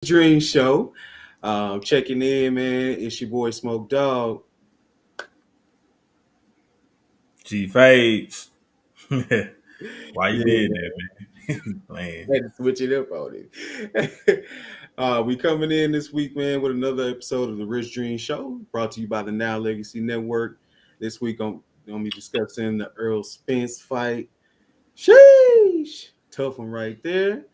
Dream Show. Checking in, man. It's your boy Smok3og. G Fades. Why you Yeah, did man. that, man? Man. Had to switch it up on it. We coming in this week, man, with another episode of the Rich Dream Show, brought to you by the Now Legacy Network. This week, I'm gonna be discussing the Earl Spence fight. Sheesh, tough one right there.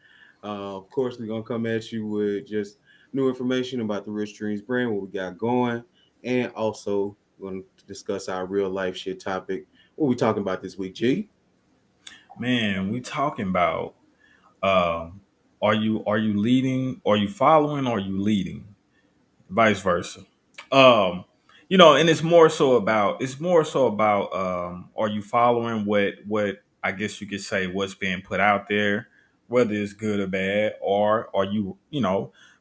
Of course, we're gonna come at you with just new information about the Rich Dreams brand, what we got going, and also we're gonna discuss our real life shit topic. What we talking about this week, G? Man, we talking about are you leading, are you following, or are you leading? Vice versa. Um, and it's more so about are you following what I guess you could say what's being put out there, whether it's good or bad, or are you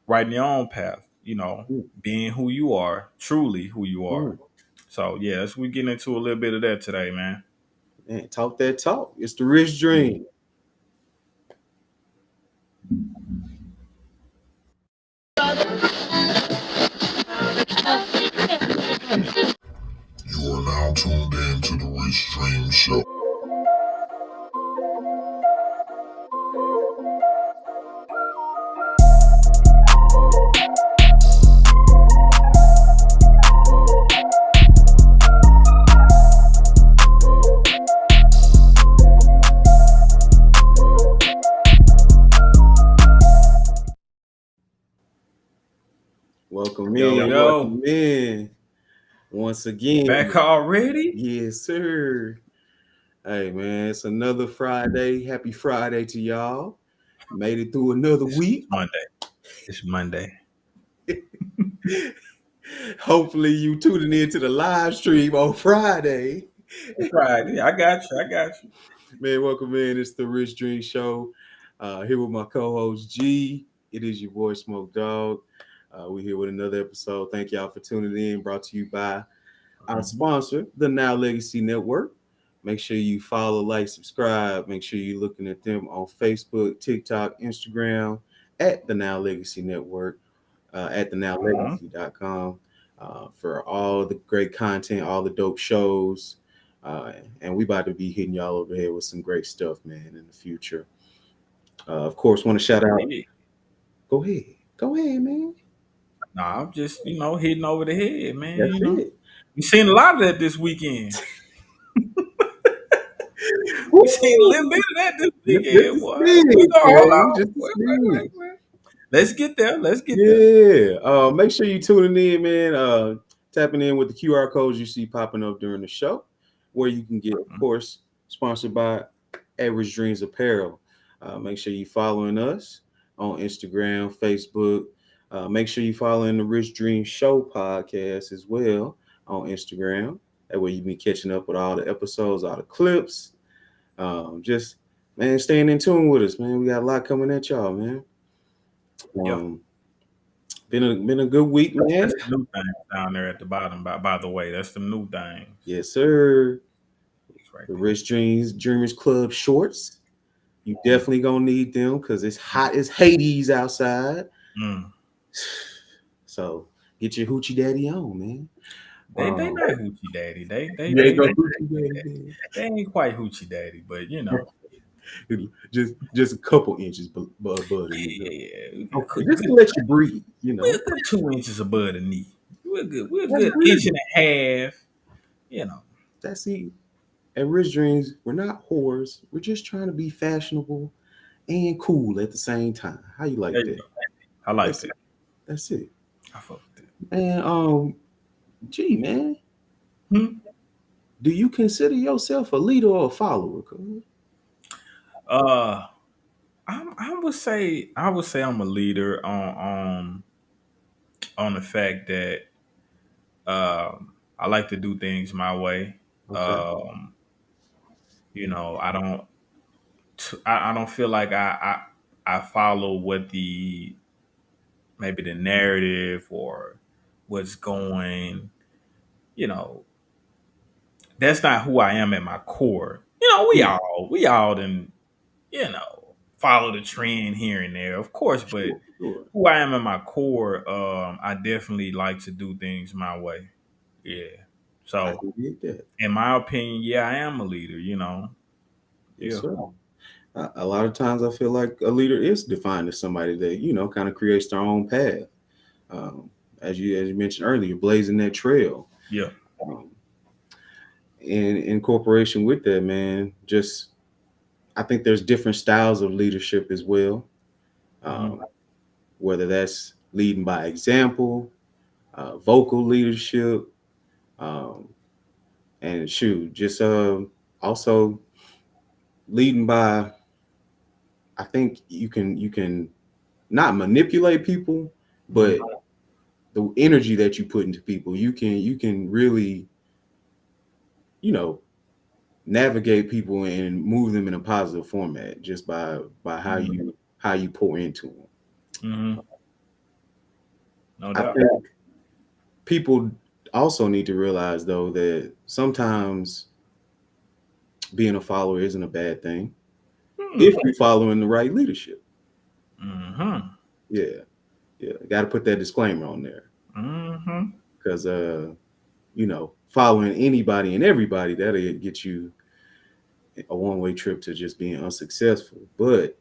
writing your own path, Mm, being who you are, truly who you are. mm. So yeah, let's we get into a little bit of that today, man. Man, talk that talk. It's the Rich Dream. You are now tuned in to the Rich Dream Show. Welcome Yo, in, yo, welcome in. Once again, back already? yes, sir. Hey, man, it's another Friday. Happy Friday to y'all. Made it through another It's week. Monday. It's Monday. Hopefully, you tuning in to the live stream on Friday. It's Friday. I got you. I got you. Man, welcome in. It's the Rich Dream Show. Here with my co-host G. It is your boy Smok3og. We're here with another episode. Thank y'all for tuning in. Brought to you by our Mhm. sponsor, the Now Legacy Network. Make sure you follow, like, subscribe. Make sure you're looking at them on Facebook, TikTok, Instagram, at the Now Legacy Network, at Mhm. thenowlegacy.com for all the great content, all the dope shows. And we about to be hitting y'all over here with some great stuff, man, in the future. Of course, want to shout out. Yeah. Go ahead. Go ahead, man. Nah, I'm just hitting over the head, man. That's it. We seen a lot of that this weekend. We seen a Woo! little bit of that this Just weekend, a boy. We smidge, go hold man. on. Just a smidge. Wait. Let's get there. Let's get there. Yeah. Make sure you tuning in, man. Tapping in with the QR codes you see popping up during the show, where you can get, of Mhm. course, sponsored by Average Dreams Apparel. Make sure you following us on Instagram, Facebook. Make sure you following the Rich Dream Show podcast as well on Instagram. That way you be catching up with all the episodes, all the clips. Just man, staying in tune with us, man. We got a lot coming at y'all, man. Yeah. Um, been a good week, man. That's the new thing down there at the bottom. By the way, that's the new things. Yes, sir. It's right The there. Rich Dreams Dreamers Club shorts. You definitely gonna need them because it's hot as Hades outside. Mm. So get your hoochie daddy on, man. They Um, not hoochie daddy. you ain't no hoochie daddy, man. They ain't quite hoochie daddy, but Just a couple inches above the knee. yeah. Okay, just to let you breathe, you We're know. good 2 inches above the knee. We're good. We're a That's good good. inch and a half. You know. That's it. At Rich Dreams, we're not whores. We're just trying to be fashionable and cool at the same time. How you There like you that? go. I like That's that. it. That's it. I fuck with that. And gee, man, Hmm? do you consider yourself a leader or a follower? Cuz? Uh, I would say I'm a leader on the fact that I like to do things my way. Okay. Um, I don't I don't feel like I follow what the maybe the narrative or what's going. You know, that's not who I am at my core. We Mm, all done. You know. follow the trend here and there, of course, but Sure, sure. who I am at my core, I definitely like to do things my way. Yeah. I So, can get that. in my opinion, yeah, I am a leader. Yes, Yeah. sir. A lot of times I feel like a leader is defined as somebody that, kind of creates their own path. Um, as you mentioned earlier, blazing that trail. Yeah. Um, in corporation with that, man, just I think there's different styles of leadership as well. Hmm. Um, whether that's leading by example, vocal leadership, um, and shoot, just also leading by. I think you can not manipulate people, but Hmm. the energy that you put into people, you can really you know navigate people and move them in a positive format just by how you pour into them. Hmm. No I doubt. think people also need to realize though that sometimes being a follower isn't a bad thing Hmm. if you're following the right leadership. Hmm. Yeah, yeah, got to put that disclaimer on there Hmm. because following anybody and everybody that'll get you a one-way trip to just being unsuccessful. But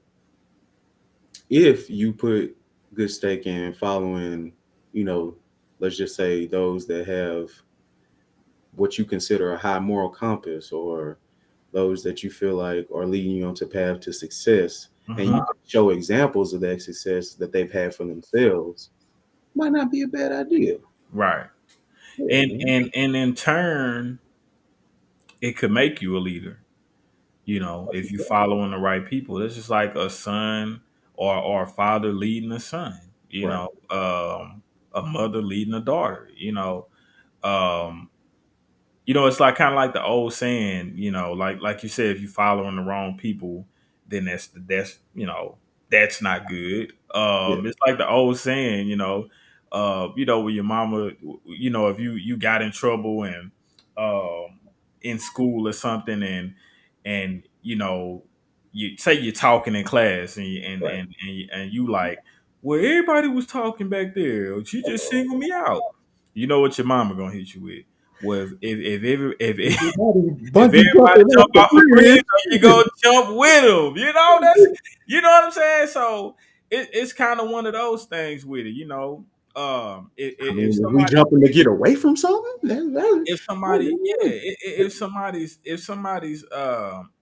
if you put good stake in following, you know, let's just say those that have what you consider a high moral compass or those that you feel like are leading you onto path to success, and you Hmm. can show examples of that success that they've had for themselves, might not be a bad idea. Right. Yeah, And man. and and in turn, it could make you a leader. If you following the right people, it's just like a son or a father leading a son. Right. A mother leading a daughter. Um, it's like kind of like the old saying, like you said, if you following the wrong people, then that's not good. Yeah. It's like the old saying, with your mama, if you got in trouble and in school or something, and you say you're talking in class Right. and you like, well, everybody was talking back there. She just singled me out. You know what your mama gonna hit you with? Well, Everybody if bungee everybody jumping off jump the off the bridge, you bridge. go jump with them. You know what I'm saying. So it's kind of one of those things with it. I If mean, if we somebody jumping to get away from something, if somebody yeah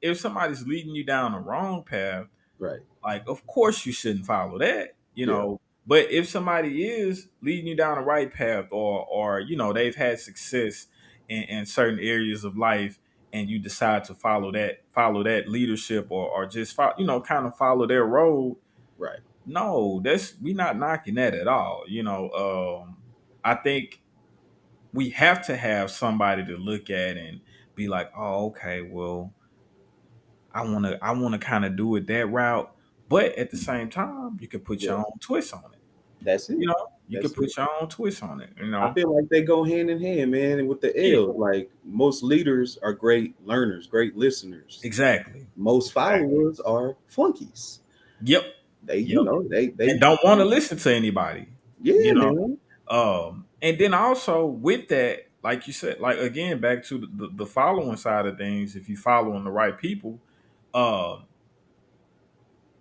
if somebody's leading you down the wrong path, right. like, of course, you shouldn't follow that, Yeah. But if somebody is leading you down the right path, or they've had success in certain areas of life, and you decide to follow that leadership, or just kind of follow their road, Right. no, that's we not knocking that at all. I think we have to have somebody to look at and be like, oh, okay, well, I wanna kind of do it that route, but at the same time, you can put Yeah. your own twist on it. That's it. You can That's it. put your own twist on it. I feel like they go hand in hand, man. And with the Yeah, L, like most leaders are great learners, great listeners. exactly, Most exactly. followers are flunkies. Yep, They, yep. And they, don't want to listen to anybody. yeah, You know. man. And then also with that, like you said, like again, back to the following side of things. If you following the right people, um,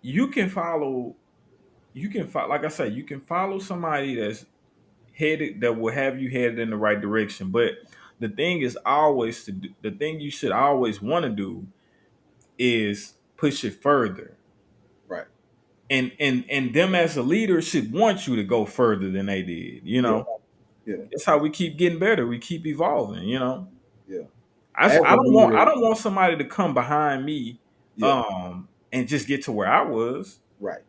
you can follow. You can follow, like I said, you can follow somebody that's headed that will have you headed in the right direction. But the thing is always to do, the thing you should always want to do is push it further. Right. And them as a leader should want you to go further than they did. Yeah. Yeah. That's how we keep getting better. We keep evolving. Yeah. I, As I a don't want I leader, don't want somebody to come behind me yeah. and just get to where I was. Right.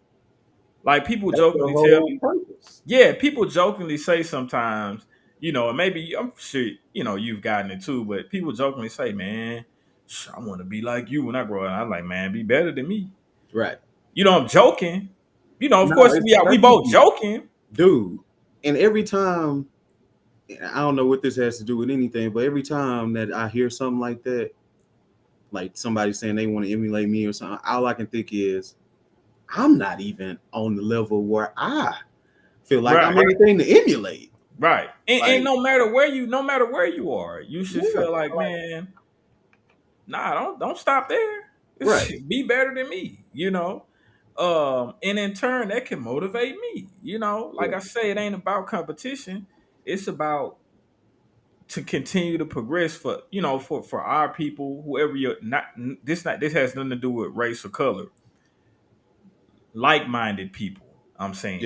Like people That's the jokingly tell whole me, purpose. yeah, people jokingly say sometimes, and maybe I'm sure, you've gotten it too, but people jokingly say, man, I want to be like you when I grow up. I'm like, man, be better than me. Right. I'm joking. Of No, course, it's we both crazy, joking. dude. And every time, I don't know what this has to do with anything, but every time that I hear something like that, like somebody saying they want to emulate me or something, all I can think is, I'm not even on the level where I feel like Right, I'm anything to emulate. right. And Like, no matter where you are, you should yeah, feel like, man, nah, don't stop there. right. Be better than me, you know. And in turn, that can motivate me. You know, like Yeah, I say, it ain't about competition. It's about to continue to progress for for our people, whoever you're not this has nothing to do with race or color. Like minded people, I'm yeah, saying.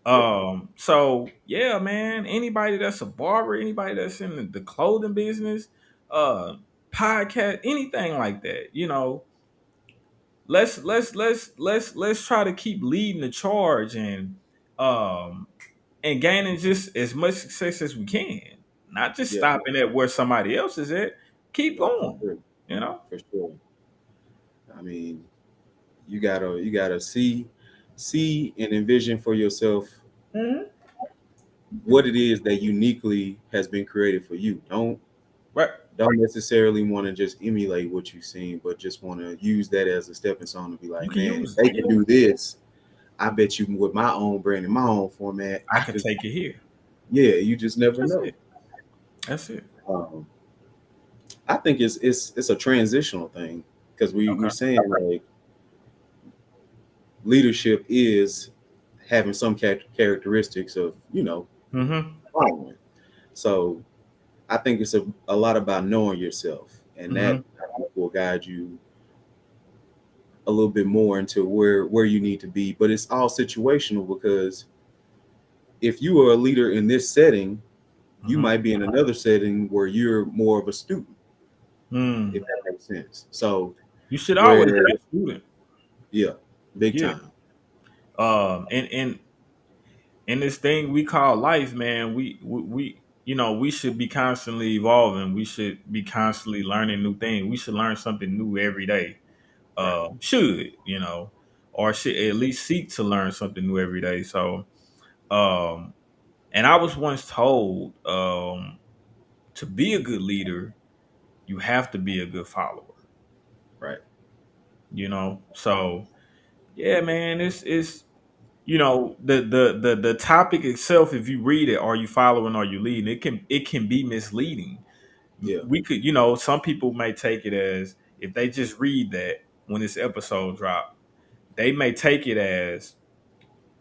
yeah, So yeah, man, anybody that's a barber, anybody that's in the clothing business, uh, podcast, anything like that, let's try to keep leading the charge um and gaining just as much success as we can. Not just yeah. stopping at where somebody else is at. Keep No, for going, sure, you know? for sure. I mean, you gotta see and envision for yourself Hmm. what it is that uniquely has been created for you. Right. Don't necessarily want to just emulate what you've seen, but just want to use that as a stepping stone to be You like, can man, if use it. they can Yeah. do this, I bet you with my own brand and my own format, I I can could. take it here. Yeah, you just never That's know. it. That's it. Um, I think it's a transitional thing because we're Okay. saying like leadership is having some characteristics of Mm-hmm. following. So I think it's a lot about knowing yourself, and that Mm-hmm. I think will guide you a little bit more into where you need to be. But it's all situational because if you are a leader in this setting, you Mm-hmm. might be in another setting where you're more of a student, if Mm. that makes sense. So You should always where be a student. yeah, big Yeah. time. And in this thing we call life, man, we should be constantly evolving. We should be constantly learning new things. We should learn something new every day. Right. Or should at least seek to learn something new every day. So, um, and I was once told, to be a good leader, you have to be a good follower. Right. So yeah, man, it's the topic itself. If you read it, are you following, are you leading, it can be misleading. Yeah. We could, some people may take it as, if they just read that when this episode drop, they may take it as,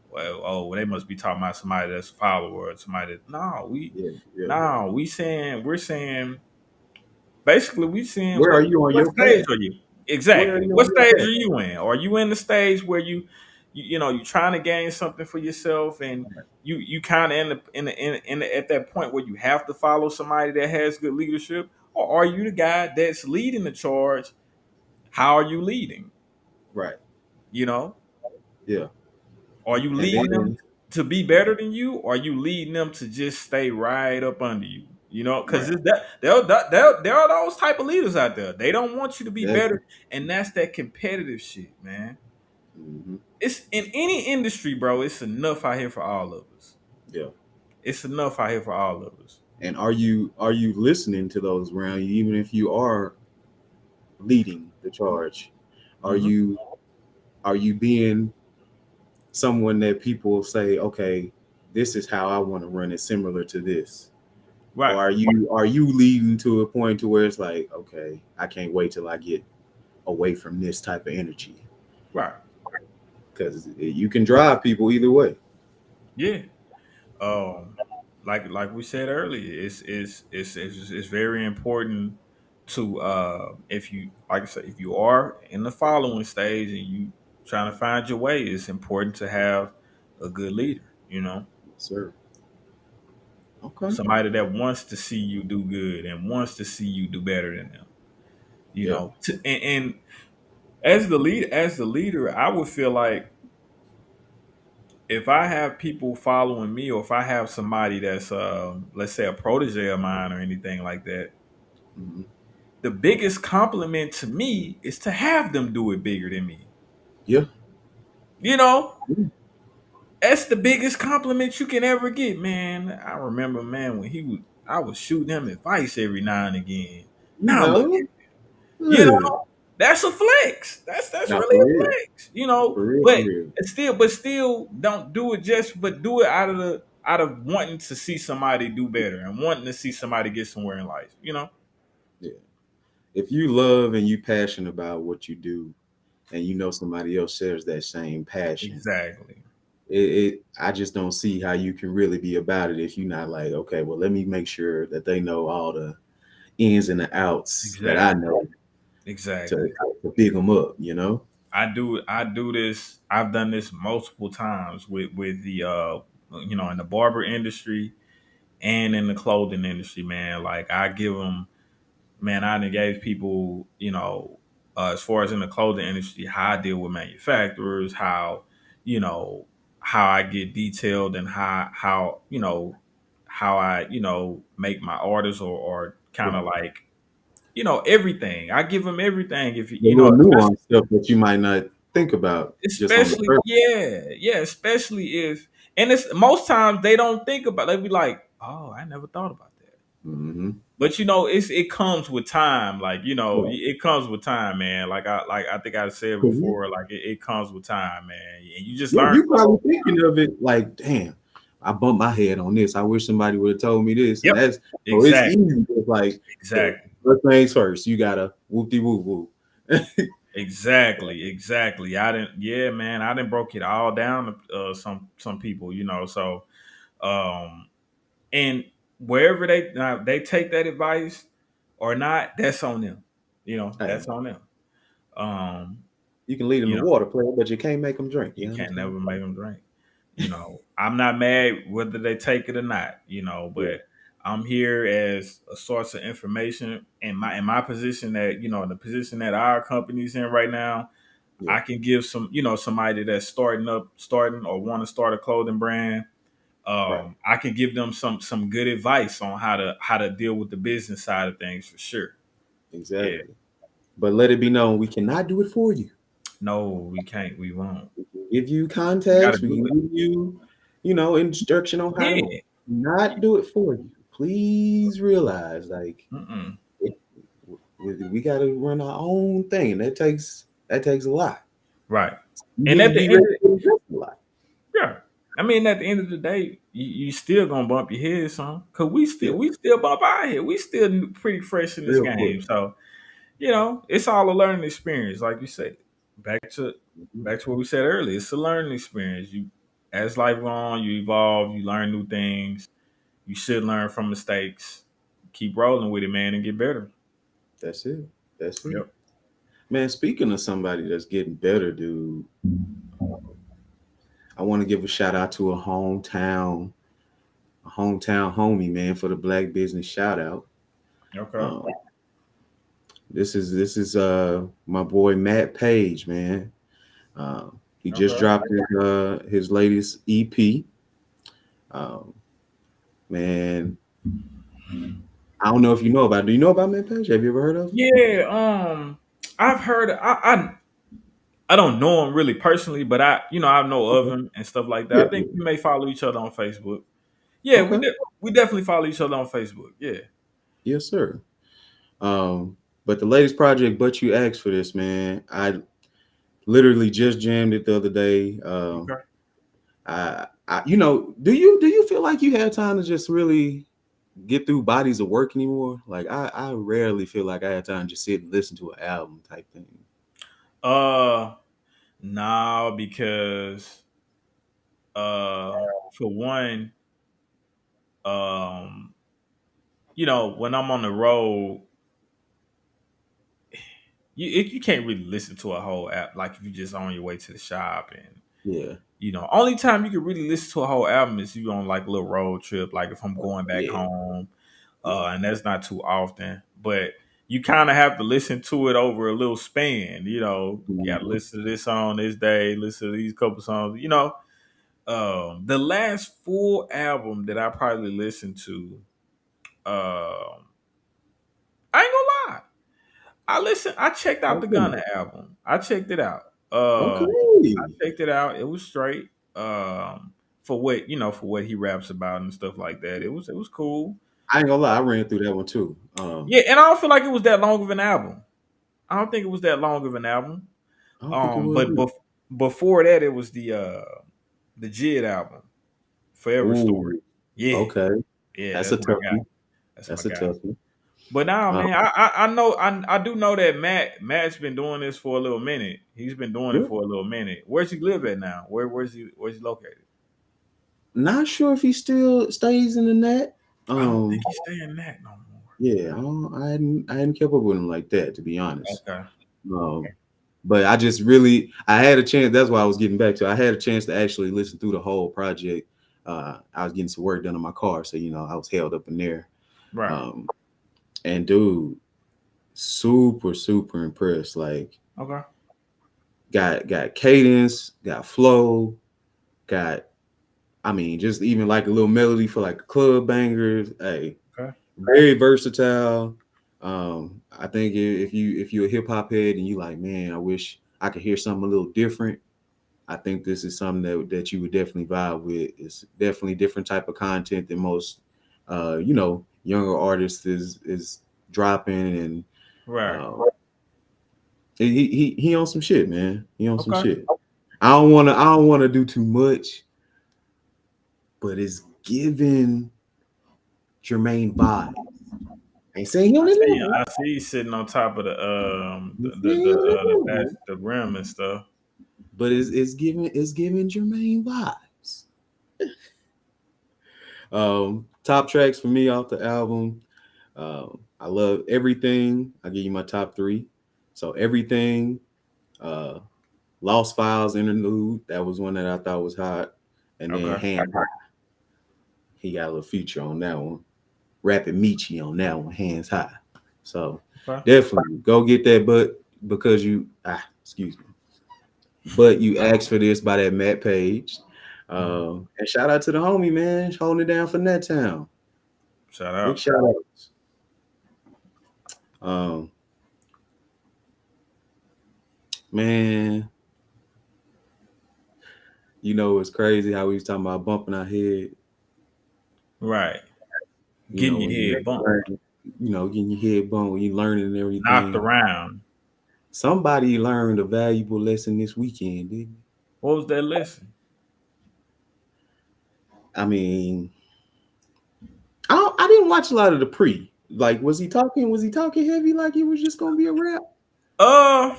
well, oh, they must be talking about somebody that's a follower, or somebody that, Yeah. Yeah. we're saying basically, we seeing Where are you on what your stage path? are you? Where are Exactly. you What on your stage are path? you in? Are you in the stage where you're trying to gain something for yourself, and you kind of at that point where you have to follow somebody that has good leadership, or are you the guy that's leading the charge? How are you leading? Right. You know, Yeah. are you And leading them then to be better than you, or are you leading them to just stay right up under you? Because right. there are those type of leaders out there. They don't want you to be better, Exactly. and that's that competitive shit, man. Hmm. It's in any industry, bro. It's enough out here for all of us. Yeah. It's enough out here for all of us. And are you listening to those around you, even if you are leading the charge? Are Hmm. you are you being someone that people say, okay, this is how I want to run it, similar to this? Right, Or are you leading to a point to where it's like, okay, I can't wait till I get away from this type of energy? right, Because you can drive people either way. yeah. Um, like we said earlier, it's very important to, if you, like I said, if you are in the following stage and you trying to find your way, it's important to have a good leader. Sir. Okay. Somebody that wants to see you do good and wants to see you do better than them. Yeah. And as the leader, I would feel like, if I have people following me, or if I have somebody that's, let's say, a protege of mine or anything like that, Hmm. the biggest compliment to me is to have them do it bigger than me. Yeah. You know, that's the biggest compliment you can ever get, man. I remember, man, when I was shooting him advice every now and again. Now look No. at, you know, Yeah. That's a flex. That's Not really for a real. flex, you know. For real, for But real. still don't do it just, but do it out of wanting to see somebody do better and wanting to see somebody get somewhere in life, you know. Yeah. If you love and you passionate about what you do, and you know somebody else shares that same passion, Exactly. I just don't see how you can really be about it if you're not like, okay, well, let me make sure that they know all the ins and the outs that I Exactly. know to, Exactly. to big them up, you know? I do this. I've done this multiple times with the in the barber industry and in the clothing industry, man. Like I give them, man, I done gave people, as far as in the clothing industry, how I deal with manufacturers, how I get detailed, and how I, make my orders, or kind of Right. like, everything. I give them everything. If The little nuance stuff that you might not think about just on the especially, first. yeah, especially if, and it's most times they don't think about. They be like, "Oh, I never thought about that." Mm-hmm. But it comes with time. Like Right. it comes with time, man. Like I think I said 'Cause you, before. Like it comes with time, man. And you just yeah, learn you to probably grow. thinking of it like, damn, I bumped my head on this. I wish somebody would have told me this. And Yep, that's so it's exactly, easy. It's like, but exactly, first things first, you gotta whoop de whoop whoop. exactly. I didn't. Yeah, man. I didn't broke it all down to some people. So um, and wherever they take that advice or not, that's on them. Hey, That's on them. Um, you can lead them you to know, water, player, but you can't make them drink. you You can't understand? never make them drink. I'm not mad whether they take it or not. Yeah, But I'm here as a source of information in my position, that in the position that our company's in right now. yeah, I can give somebody that's starting or want to start a clothing brand. right, I can give them some good advice on how to deal with the business side of things for sure. Yeah. exactly. But let it be known, we cannot do it for you. No, we can't. We won't. We can give you We got to context. We do can it. give you, instruction on how to Yeah. not do it for you. Please realize, like, Mm-mm. it, we got to run our own thing, and that takes a lot. Right. You And need at to the be end ready of to invest a lot. Yeah. I mean, at the end of the day, you still gonna bump your head, son. Cause we Yeah, still we still bump our head. We still pretty fresh in this real quick. game. So, it's all a learning experience, like you said. Back to Mhm. back to what we said earlier. It's a learning experience. As life goes on, you evolve, you learn new things. You should learn from mistakes. Keep rolling with it, man, and get better. That's it. That's it. Yep. Man, speaking of somebody that's getting better, dude, I want to give a shout out to a hometown homie, man, for the Black Business shout out. Okay. Um, this is my boy Matt Page, man. He just Okay. dropped his latest EP. Um, man, I don't know if you know about. Do you know about Matt Page? Have you ever heard of him? Yeah. I've heard. I don't know him really personally, but I know of Okay. him and stuff like that. Yeah, I think yeah. we may follow each other on Facebook. Yeah, Okay. we definitely follow each other on Facebook. Yeah. Yes, sir. But the latest project, but you asked for this, man. I literally just jammed it the other day. Okay. Do you feel like you had time to just really get through bodies of work anymore? Like I rarely feel like I had time to just sit and listen to an album type thing. Uh, nah, because for one, um, when I'm on the road, you can't really listen to a whole app like if you just on your way to the shop. And Yeah, only time you can really listen to a whole album is you on like a little road trip, like if I'm going back yeah, home, yeah. and that's not too often. But you kind of have to listen to it over a little span. You got to Mhm. listen to this song this day, listen to these couple songs. The last full album that I probably listened to, I ain't gonna lie. I checked out the Okay. Gunna album. I checked it out. I Okay. checked it out. It was straight. For what he raps about and stuff like that. It was cool. I ain't gonna lie, I ran through that one too. Yeah, and I don't feel like it was that long of an album. I don't think it was that long of an album. I don't think it was. But before that, it was the Jid album, Forever Story. Ooh, Yeah, okay. yeah, That's a that's my tough guy. one. That's my That's a guy. tough one. But now, Um, man, I know I do know that Matt's been doing this for a little minute. He's been doing it yeah. for a little minute. Where's he live at now? Where's he located? Not sure if he still stays in the net. I don't think Um, he's staying that no more. yeah, I hadn't kept up with him like that, to be honest. Okay. Um, but I just really I had a chance. That's why I was getting back to. I had a chance to actually listen through the whole project. I was getting some work done on my car, so I was held up in there. Right. Um, and dude, super impressed. Like Okay. got cadence, got flow, got just even like a little melody for like club bangers. Hey, Okay. very versatile. I think if you're a hip hop head and you like, man, I wish I could hear something a little different. I think this is something that you would definitely vibe with. It's definitely different type of content than most, younger artists is dropping, and Right. uh, he on some shit, man. He on some Okay. shit. I don't wanna do too much, but it's giving Jermaine vibe. I ain't saying he on that level. I see you sitting on top of I ain't saying he on that level. the rim and stuff. But it's giving Jermaine vibes. Top tracks for me off the album. I love everything. I'll give you my top three. So everything, uh, Lost Files interlude. That was one that I thought was hot. And then Okay. Hand High. He got a little feature on that one. Rapid Michi on that one, Hands High. So Okay. definitely go get that, but because excuse me. But you asked for this by that Matt Page. And shout out to the homie, man, holding it down for Net Town. Shout Big out. shout outs. Um, man, it's crazy how we was talking about bumping our head. Right. Getting your When you head bumped. learn, getting your head bumped when you learning and Knocked everything. around. Somebody learned a valuable lesson this weekend, didn't they? What was that lesson? I mean, I didn't watch a lot of the pre. Like, was he talking? Was he talking heavy like it was just gonna be a rap? Uh,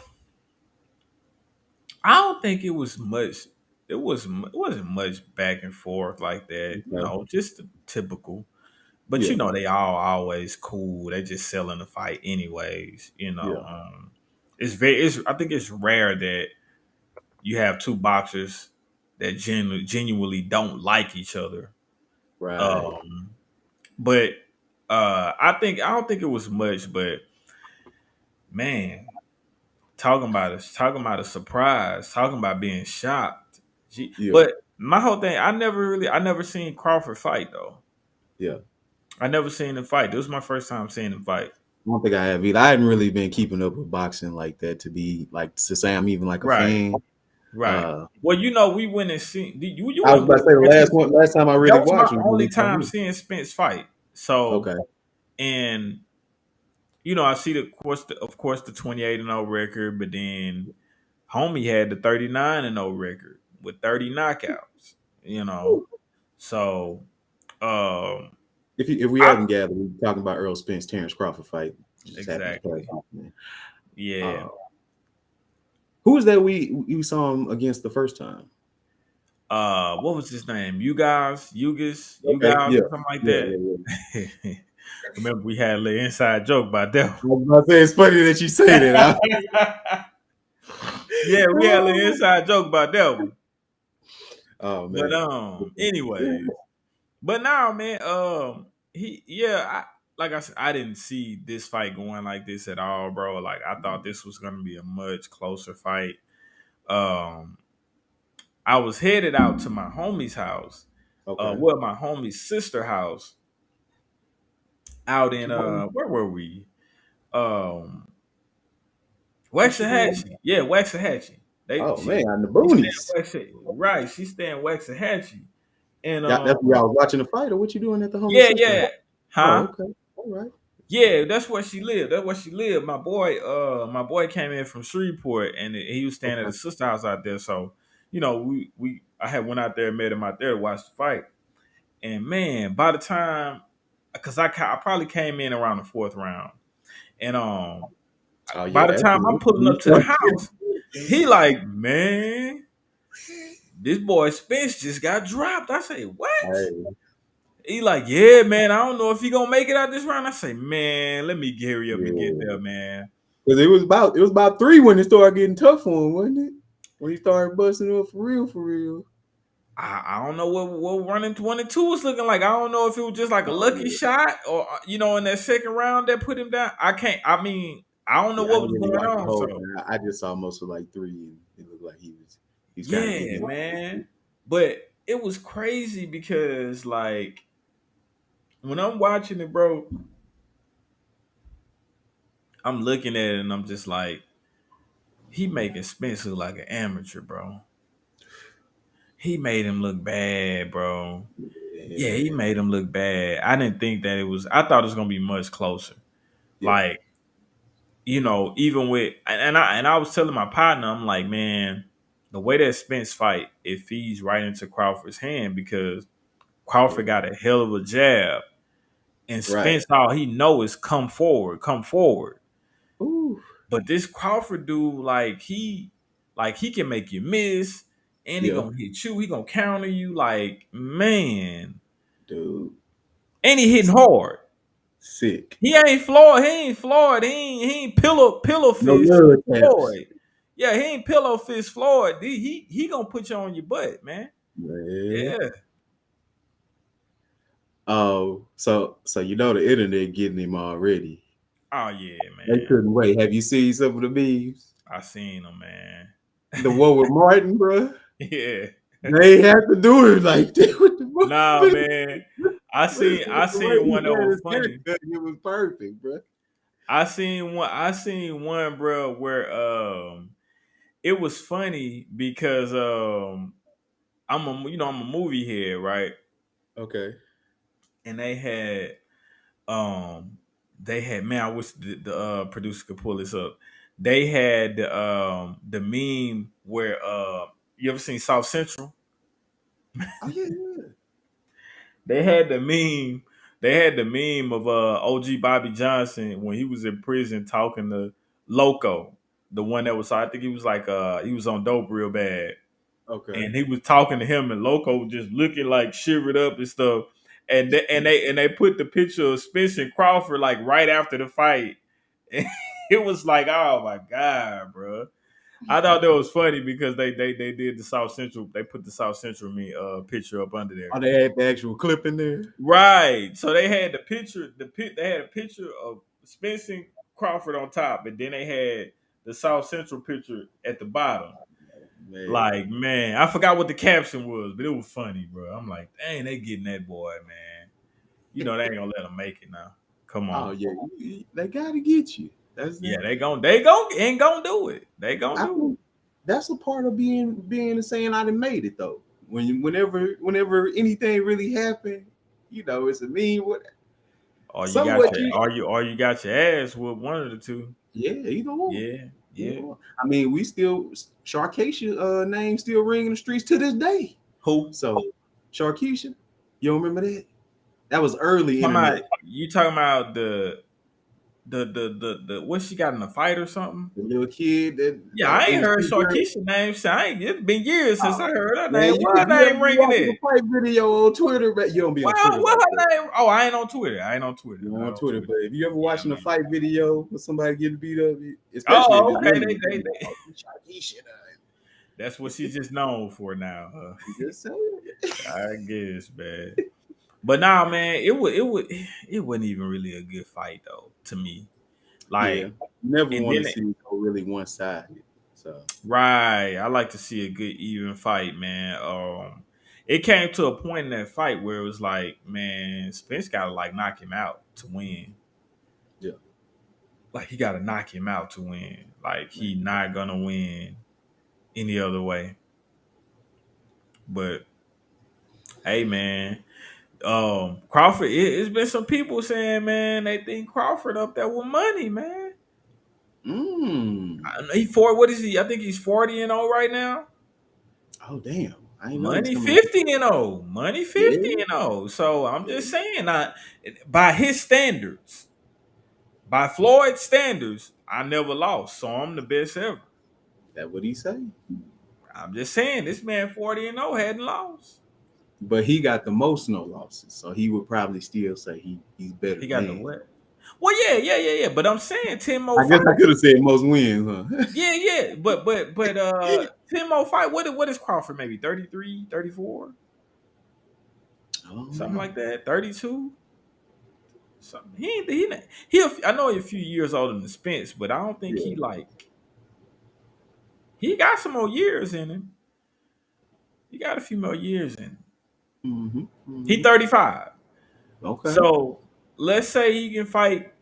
I don't think it was much. It wasn't much back and forth like that. Okay. Just the typical. But Yeah, they all always cool. They just selling the fight anyways. yeah, It's I think it's rare that you have two boxers that genuinely don't like each other. right. Um, but I don't think it was much. But man, talking about a surprise, talking about being shocked. Yeah, But my whole thing, I never seen Crawford fight though. yeah. I never seen him fight. This was my first time seeing him fight. I don't think I have either. I hadn't really been keeping up with boxing like that to be like to say I'm even like a Right, fan. right. Uh, Well, we went and seen you I was went about to say last time I that really was my watched was when only he fought time me. seeing Spence fight. So Okay. and I see of course the 28-0 record, but then homie had the 39-0 record with 30 knockouts. You know, so um, If we I haven't gathered, we're talking about Earl Spence Terrence Crawford fight. It just happened to pass exactly, off, man. yeah. Uh, who was that we saw him against the first time? What was his name? You Okay, guys, yeah, or something like yeah. that. Remember, we had a little inside joke about that. I was about to say it's funny that you say that. Yeah, we had a little inside joke about that one. Oh But man. anyways, but now, man, like I said, I didn't see this fight going like this at all, bro. Like I thought this was gonna be a much closer fight. Um, I was headed out to my homie's house, Okay. my homie's sister house out in where were we? Um, What you doing? Waxahachie. Yeah, Waxahachie. Oh man, on the She stay boonies. in right. She stay in Waxahachie, and Yeah, that's where y'all was watching the fight, or what you doing at the homie yeah, sister house? yeah, Oh, huh? okay. All right. Yeah, that's where she lived. That's where she lived. My boy came in from Shreveport, and he was staying at Okay. his sister house out there. So, I had went out there and met him out there to watch the fight. And man, by the time, because I probably came in around the fourth round, and Oh by yeah, the that's time I'm pulling up to the house, he it. like, man, this boy Spence just got dropped. I say, what? Hey, He like, yeah, man. I don't know if he gonna make it out this round. I say, man, let me hurry up and get yeah. there, man. Because it was about three when it started getting tough for him, wasn't it? When he started busting up for real, for real. I don't know what running 22 was looking like. I don't know if it was just like a Oh lucky yeah. shot or in that second round that put him down. I can't. I mean, I don't know Yeah, I what didn't was really going watch the on. whole So thing. I just saw most of like three, and it looked like he's kind of yeah, getting man. But it was crazy because like when I'm watching it, bro, I'm looking at it and I'm just like, he making Spence look like an amateur, bro. He made him look bad, bro. Yeah, he it. made him look bad. I didn't think that it was. I thought it was gonna be much closer. Yeah, Like even with and I was telling my partner, I'm like, man, the way that Spence fight, it feeds right into Crawford's hand because yeah, Crawford got a hell of a jab, and right. Spence all he know is come forward, come forward. Ooh, But this Crawford dude, like he can make you miss, and he yeah, gonna hit you, he gonna counter you, like man, dude, and he hitting hard. sick. He ain't floored. He ain't floored. He ain't pillow No fist love taps, Floyd. Yeah, he ain't pillow fist Floyd. He gonna put you on your butt, man. man. Yeah. Oh, so the internet getting him already. Oh yeah, They man. couldn't wait. Have you seen some of the memes? I seen him, man. The one with Martin, bro. Yeah. They had to do it like that with the Nah, movie. man. I seen Listen, I the way seen he one that got was his funny. haircut, it was perfect, bro. I seen one, bro, where it was funny because I'm a movie head, right? Okay. And um they had, man, I wish the producer could pull this up. They had the meme where you ever seen South Central? Oh yeah, yeah. They had the meme. They had the meme of OG Bobby Johnson when he was in prison talking to Loco, the one that was, I think he was like he was on dope real bad, Okay. and he was talking to him, and Loco was just looking like shivered up and stuff. And they put the picture of Spence and Crawford like right after the fight. It was like, oh my god, bro. I thought that was funny because they did the South Central. They put the South Central picture up under there. Oh, they had the actual clip in there. Right. So they had the picture. They had a picture of Spence and Crawford on top, but then they had the South Central picture at the bottom. Man. Like, man, I forgot what the caption was, but it was funny, bro. I'm like, dang, they getting that boy, man. They ain't gonna let him make it now. Come Oh on. yeah, they gotta get you. That's Yeah, that. they ain't gonna do it. They gonna I do it. think that's a part of being and saying I done made it though. Whenever anything really happened, it's a meme. What somewhat you Or you got your ass with one of the two. yeah, either one. Yeah, Either yeah. one. I mean, we still Sharkeisha name still ringing the streets to this day. Who? So Sharkeisha, you don't remember that? That was early internet. You talking about the what she got in a fight or something? The little kid that Yeah, I in ain't the heard street girl. Sharkeisha name. So it's been years since I heard her Man, name. if What her you ever name be ringing watching it? a fight video on Twitter, but you don't be on Twitter What like that. her name? Oh, I ain't on Twitter. I ain't on Twitter. You I'm know, not on on Twitter, Twitter. but if you ever Yeah, watching a man. fight video with somebody getting beat up, especially if Oh, it's okay. women, They, you they, they Sharkeisha, That's what she's just known for now. just saying. I guess, man. But nah, man, it wasn't even really a good fight though to me. Yeah, Like, never and want to then see it go really one sided. So right. I like to see a good even fight, man. It came to a point in that fight where it was like, man, Spence gotta like knock him out to win. yeah, Like he gotta knock him out to win. Like man. he not gonna win any other way. But hey man, Crawford. It's been some people saying, man, they think Crawford up there with money, man. Mm. He for what is he? I think he's 40-0 right now. Oh damn! I didn't know he was Money coming up. 50-0. Money Yeah. 50-0. So I'm Yeah. just saying, by his standards, by Floyd's standards, I never lost. So I'm the best ever. That what he say? I'm just saying, this man 40-0 hadn't lost. But he got the most no losses, so he would probably still say he's better He than got the that. what? Well, yeah. But I'm saying 10 more I guess I fights. could have said most wins, huh? Yeah. But 10 more fight. What is Crawford? Maybe 33, 34, I don't something know. like that. 32. Something. He I know he's a few years older than Spence, but I don't think Yeah. he got some more years in him. He got a few more years in him. Mm-hmm. He Mm-hmm. 35. Okay. So let's say he can fight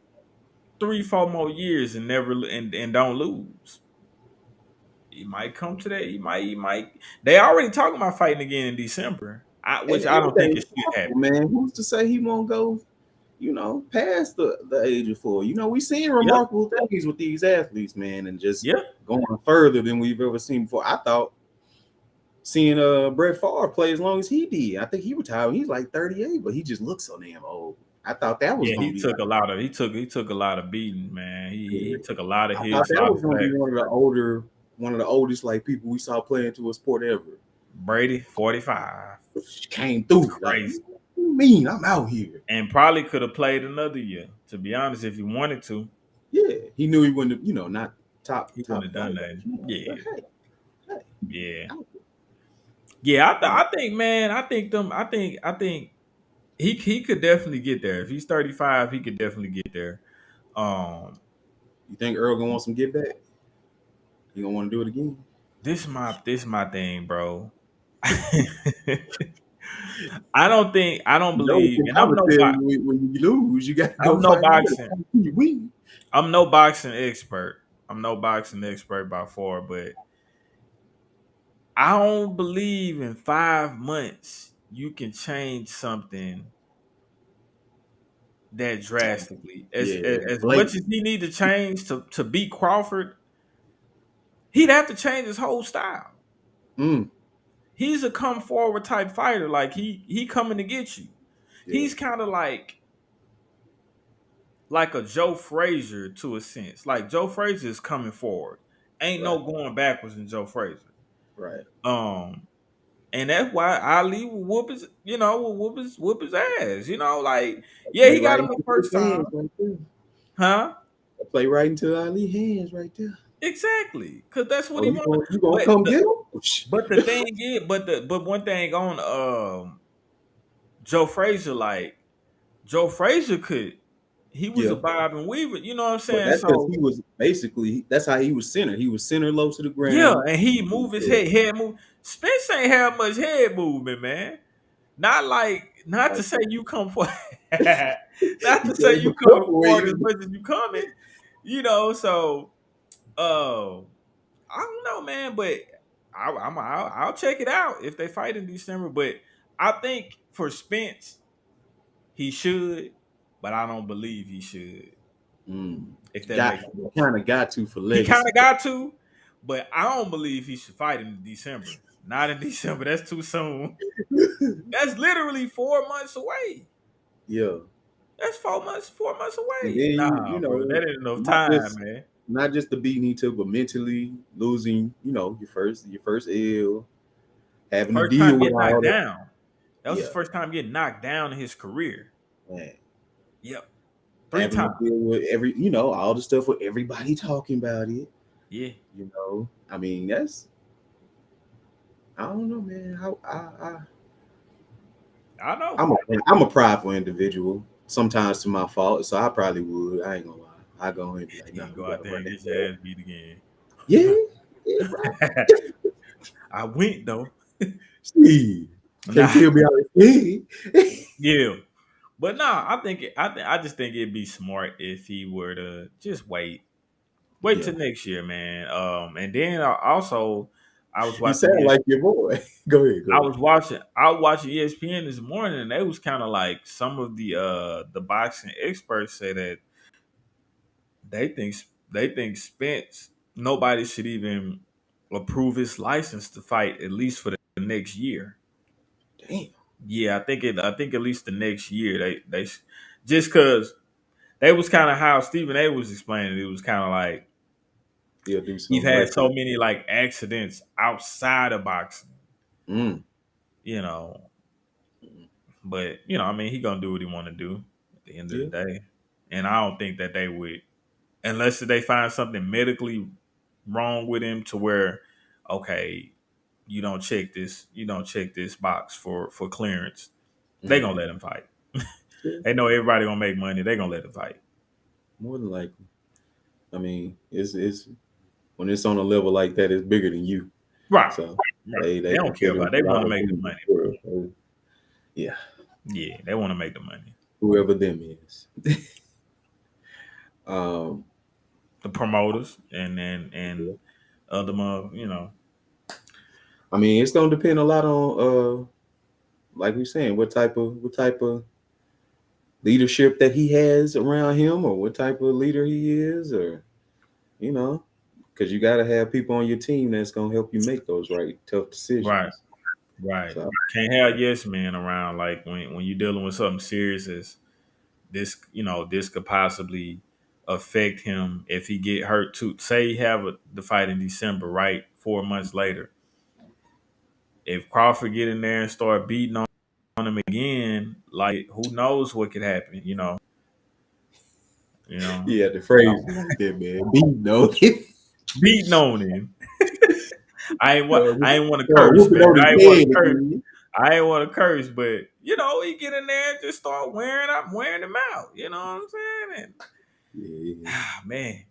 3, 4 more years and and don't lose. He might come to that. He might. They already talking about fighting again in December. And Which I don't think anything it is should possible, happen. man. Who's to say he won't go, past the age of 4? We seeing Yep. remarkable things with these athletes, man, and just Yep. going further than we've ever seen before. I thought seeing Brett Favre play as long as he did. I think he retired. He's like 38, but he just looks so damn old. I thought that was Yeah, gonna he be took like a lot of he took a lot of beating, man. He took a lot of I thought hits, a that lot was of gonna be flags. one of the oldest like people we saw play into a sport ever. Brady 45. Came It's through like, crazy. what you mean? I'm out here. And probably could have played another year, to be honest, if he wanted to. Yeah, he knew he wouldn't have, not top He wouldn't top have done flight. nothing. But Yeah. hey, Yeah. out Yeah, there. I think, man, I think he could definitely get there. If he's 35, he could definitely get there. Um You think Earl gonna want some get back? He gonna want to do it again? this my thing, bro. I don't You believe, can and never tell you when you lose. You got to go I'm no fight. You boxing. gotta fight till you win. I'm no boxing expert. I'm no boxing expert by far, but I don't believe in 5 months you can change something that drastically. Yeah, As much as blatant. he need to change to beat Crawford, he'd have to change his whole style. Mm, He's a come forward type fighter. Like he coming to get you. yeah, He's kind of like a Joe Frazier to a sense. Like Joe Frazier is coming forward. Ain't right, no going backwards in Joe Frazier. right. Um, and that's why Ali will whoop his ass. Like, yeah, Play he got right him the into his first time, hands right there. huh? Play right into Ali hands right there. Exactly, because that's what Oh, he you wanted. gonna you gonna But come the get him? but the thing is, but one thing on Joe Frazier, like Joe Frazier he was a Yeah, Bob and Weaver. You know what I'm but saying? that's because So he was basically that's how he was center. He was center low to the yeah, ground. and he move his Yeah, head move. Spence ain't have much head movement, man. Not to like say you come for not he to say gave you a coming couple where forward you as much as you coming, so uh I don't know, man, but I'll check it out if they fight in December. But I think for Spence, he should, but I don't believe he should, mm, if that got makes sense. kind of got to for He kind legacy. of got to, but I don't believe he should fight in December. Not in December. That's too soon. That's literally 4 months away. Yeah, That's 4 months, 4 months and away. then Nah, bro, that ain't enough not time, just man. not just the beating he took, but mentally losing. Your first L, having to First deal time with getting all knocked that. down. That was his Yeah, first time getting knocked down in his career. man. Yep. Three Having to times. deal with all the stuff with everybody talking about it. Yeah. I mean, I don't know, man. I know. I'm a I'm a prideful individual. Sometimes to my fault, so I probably would. I ain't gonna lie. I go ahead and be like, nah, You we go out gotta there run and that get your back. ass beat again. Yeah, yeah, bro. I went though. Steve, can't Nah. tell me how it is. Yeah. But nah, I just think it'd be smart if he were to just wait. Wait Yeah. till next year, man. And then also I was You watching sound like your boy. Go ahead. Go ahead. I was watching ESPN this morning, and they was kind of like some of the boxing experts say that they think they think Spence nobody should even approve his license to fight at least for the next year. Damn. Yeah, I think at least the next year just because they was kind of how Stephen A was explaining it was kind of like He'll do you've something had so reckless. many like accidents outside of boxing, Mm. you know. But I mean, he gonna do what he want to do at the end of the Yeah. day, and I don't think that they would, unless they find something medically wrong with him to where, okay, you don't check this box for clearance. They Mm. gonna let him fight. Yeah. They know everybody gonna make money. They gonna let him fight. More than likely. I mean, it's when it's on a level like that, it's bigger than you. Right, So right. they They don't care consider him about. They the want to make the money, bro. so, yeah, Yeah, they want to make the money. whoever them is. um, The promoters and yeah. other I mean, it's gonna depend a lot on like we saying, what type of leadership that he has around him, or what type of leader he is, or you know, because you got to have people on your team that's gonna help you make those right tough right. decisions. Right. So Can't have yes men around like when you're dealing with something serious as this, this could possibly affect him if he get hurt too. Say he have the fight in December, right? 4 months later. If Crawford get in there and start beating on him again, like who knows what could happen, you know. yeah, the phrase is like that, man. Be no. Beating on him. I ain't want to Start curse, whooping man. on I his ain't want to head curse. again. I ain't want to curse, but he get in there and just start wearing them out. You know what I'm saying? And Yeah. man,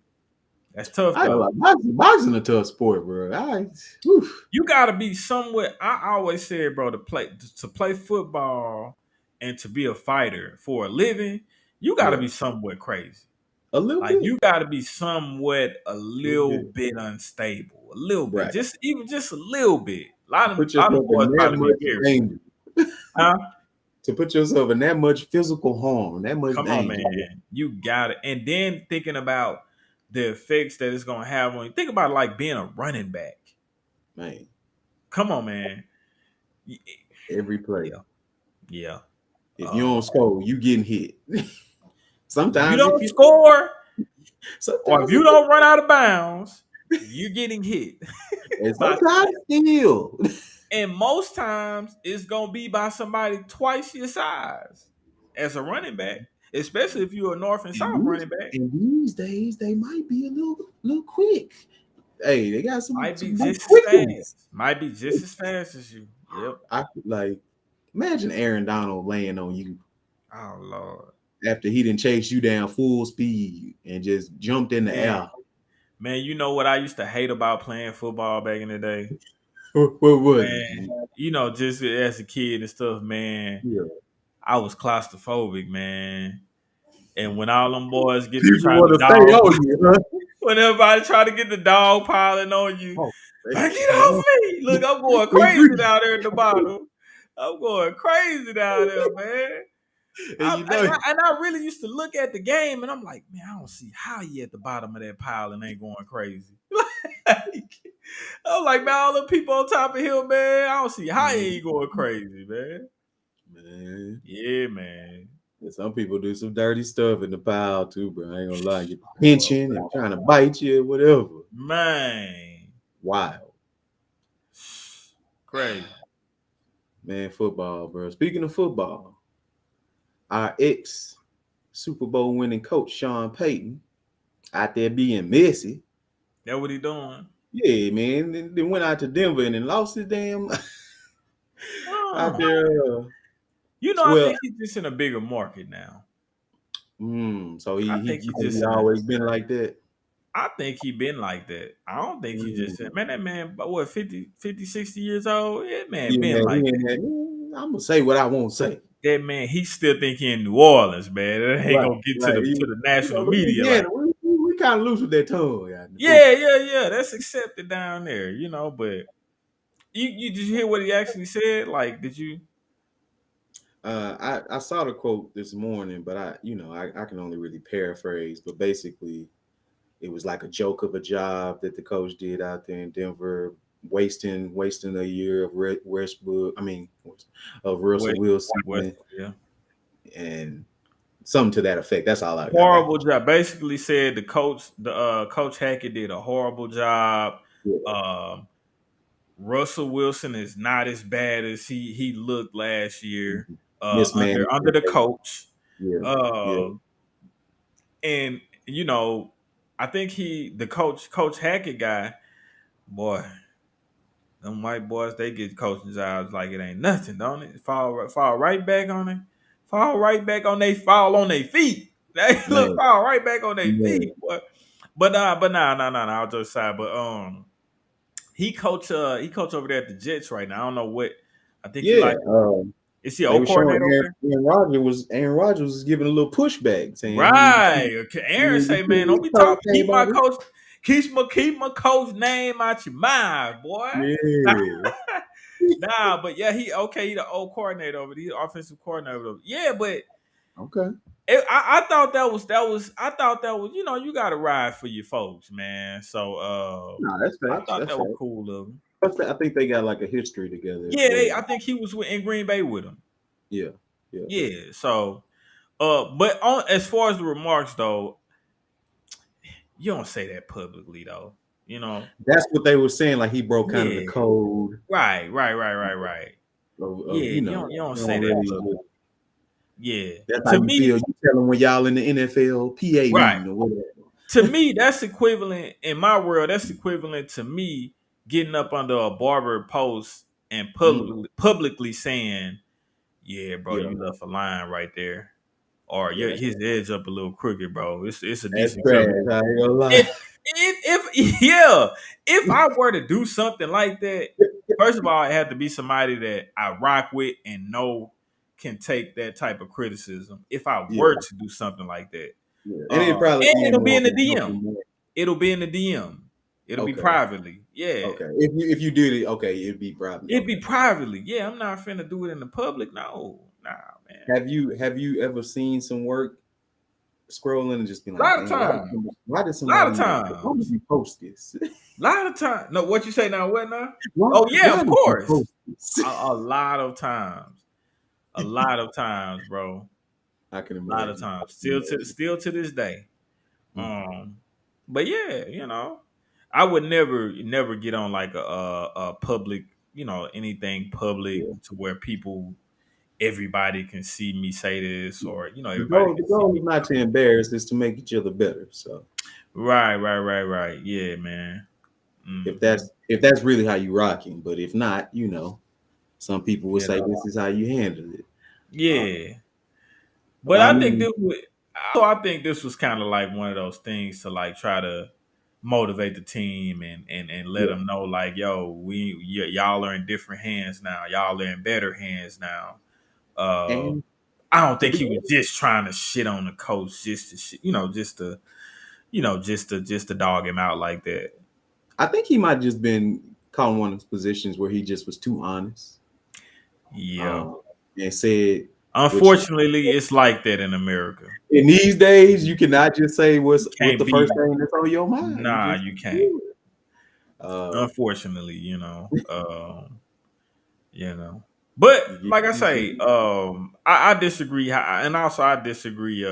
that's tough I though. like boxing a tough sport, bro. Whew. You gotta be somewhat. I always said, bro, to play football and to be a fighter for a living, you gotta Yeah, be somewhat crazy. a little Like bit, you gotta be somewhat a a little little bit, bit unstable, a little bit, right? just a little bit. A lot To of put lot of yourself boys in that probably be much very, danger, huh? to put yourself in that much physical harm, that much Come on, danger, man. You got it. And then thinking about the effects that it's gonna have on you. Think about like being a running back. man. Come on, man. Y- Every play. Yeah, yeah. If you Uh, don't score, you getting hit. you sometimes if don't you, score, or if sometimes you if you, don't run out of bounds, you're getting hit and by sometimes still. and most times it's gonna be by somebody twice your size as a running back, especially if you're a north and And south these, running back. and these days they might be a little quick. Hey, they got some Might be some big just as quick ones. fast. Might be just as fast as you. Yep. I like imagine Aaron Donald laying on you Oh Lord. after he didn't chase you down full speed and just jumped in the Man. air. Man, you know what I used to hate about playing football back in the day? What was it, Man, G? just as a kid and stuff, man, Yeah. I was claustrophobic, man. And when all them boys get to People trying to want to stay dog, on you, huh? when everybody try to get the dog piling on you, Oh, man, they get off me. Look, I'm going free crazy free. down there at the bottom. I'm going crazy down there, man. And I, you and, know, I, and I really used to look at the game and I'm like, man, I don't see how you at the bottom of that pile and ain't going crazy. I'm like, man, all the people on top of him, man, I don't see how he ain't going crazy, man. man, Yeah, man. and some people do some dirty stuff in the pile too, bro. I ain't gonna lie, get pinching and trying to bite you, whatever. Man. Wild, Crazy. man. Football, bro. Speaking of football, our ex Super Bowl winning coach Sean Payton out there being messy. That what he doing? Yeah, man. Then went out to Denver and then lost his damn out Oh. there. I Well, think he's just in a bigger market now. so I he think you he think just he in a always been like that. I think he been like that. I don't think he just Mm. man, that man, but what, 50, 60 years old? That man Yeah, been man. like He that. ain't had, I'm gonna say what I won't say. That man, he still think he in New Orleans, man. That ain't Right, gonna get to right. the national media like Louisiana, we kind of loose with that tongue. Yeah. yeah, yeah, yeah. That's accepted down there, but you did you hear what he actually said? Like, did you? I saw the quote this morning, but I can only really paraphrase. But basically, it was like a joke of a job that the coach did out there in Denver, wasting a year of Westbrook. I mean, of Russell West, West, Wilson yeah. and something to that effect. That's all I got Horrible from. job. Basically said the coach Hackett did a horrible job. Yeah. Um, Russell Wilson is not as bad as he looked last year under Mismanagement. the coach. Yeah. Yeah. Uh, and you know, I think the Coach Hackett guy, boy, them white boys, they get coaching jobs like it ain't nothing, don't it? Fall right back on it. Fall on their feet. They Man. fall right back on their Man. feet, boy. But nah, I'll just side. But he coach over there at the Jets right now. I don't know what I think he Yeah. like is he They O were showing coordinator over there? Aaron Rodgers was giving a little pushback, saying Right. Okay. Aaron he say, man, don't be coach talking. came out of Keep my coach name out your mind, boy. yeah. Nah, but yeah, he okay. He the old coordinator over there. He the offensive coordinator over there. Yeah, but Okay. I thought that was I thought that was you got to ride for your folks, man. So No, that's I facts. thought That's that was facts. cool of him. I think they got like a history together as Yeah, well. I think he was in Green Bay with him. Yeah. Yeah. Yeah, so but as far as the remarks though, you don't say that publicly though. You know, That's what they were saying. Like he broke kind of the yeah, code right. of Yeah, you don't you say don't that really. publicly. Yeah, That's how to you feel. me, You tell them when y'all in the NFL PA right. meeting or whatever. To me, that's equivalent in my world. That's equivalent to me getting up under a barber post and Mm, publicly saying, "Yeah, bro, yeah. you left a line right there, or Yeah. his edge up a little crooked, bro. It's a That's decent trash. cut." I ain't gonna lie. If yeah, if I were to do something like that, first of all, it had to be somebody that I rock with and know can take that type of criticism. If I Yeah. were to do something like that, Yeah. And it probably and be it'll be more in of a the DM. joking. It'll be in the DM. It'll be Okay. privately. Yeah, Okay. If you did it, okay, it'd be probably it'd be okay. privately. Yeah, I'm not finna do it in the public. No, nah, man. Have you ever seen some work scrolling and just been A like, lot of dang, times. why did A lot somebody of even why would times. you post this? A lot of times. No, what you say now? What now? why Oh yeah, why of did you course. post this? A lot of times. A lot of times, bro. I can A lot of imagine. I times. can imagine. Still to this day. Mm, But yeah, I would never get on like a public, anything public yeah. to where everybody can see me say this, or The everybody goal can the see goal me. is not to embarrass, it's to make each other better. So Right. Yeah, man. if that's really how you rocking, but if not, some people would You say know. this is how you handle it. Uh, Yeah. But but I I think mean, this was kind of like one of those things to like try to motivate the team and let yeah. them know like, yo, y'all are in different hands now. Y'all are in better hands now. Uh, And I don't to think be he was just trying to shit on the coach, just to shit, just to dog him out like that. I think he might just been caught in one of those positions where he just was too honest. Yeah. Um, and said, which Unfortunately, it's like that in America. in these days you cannot just say You what's can't the be first thing that's on your mind. You nah, just you can't. do it. Unfortunately, you know. But You like I get say, I disagree, and also I disagree.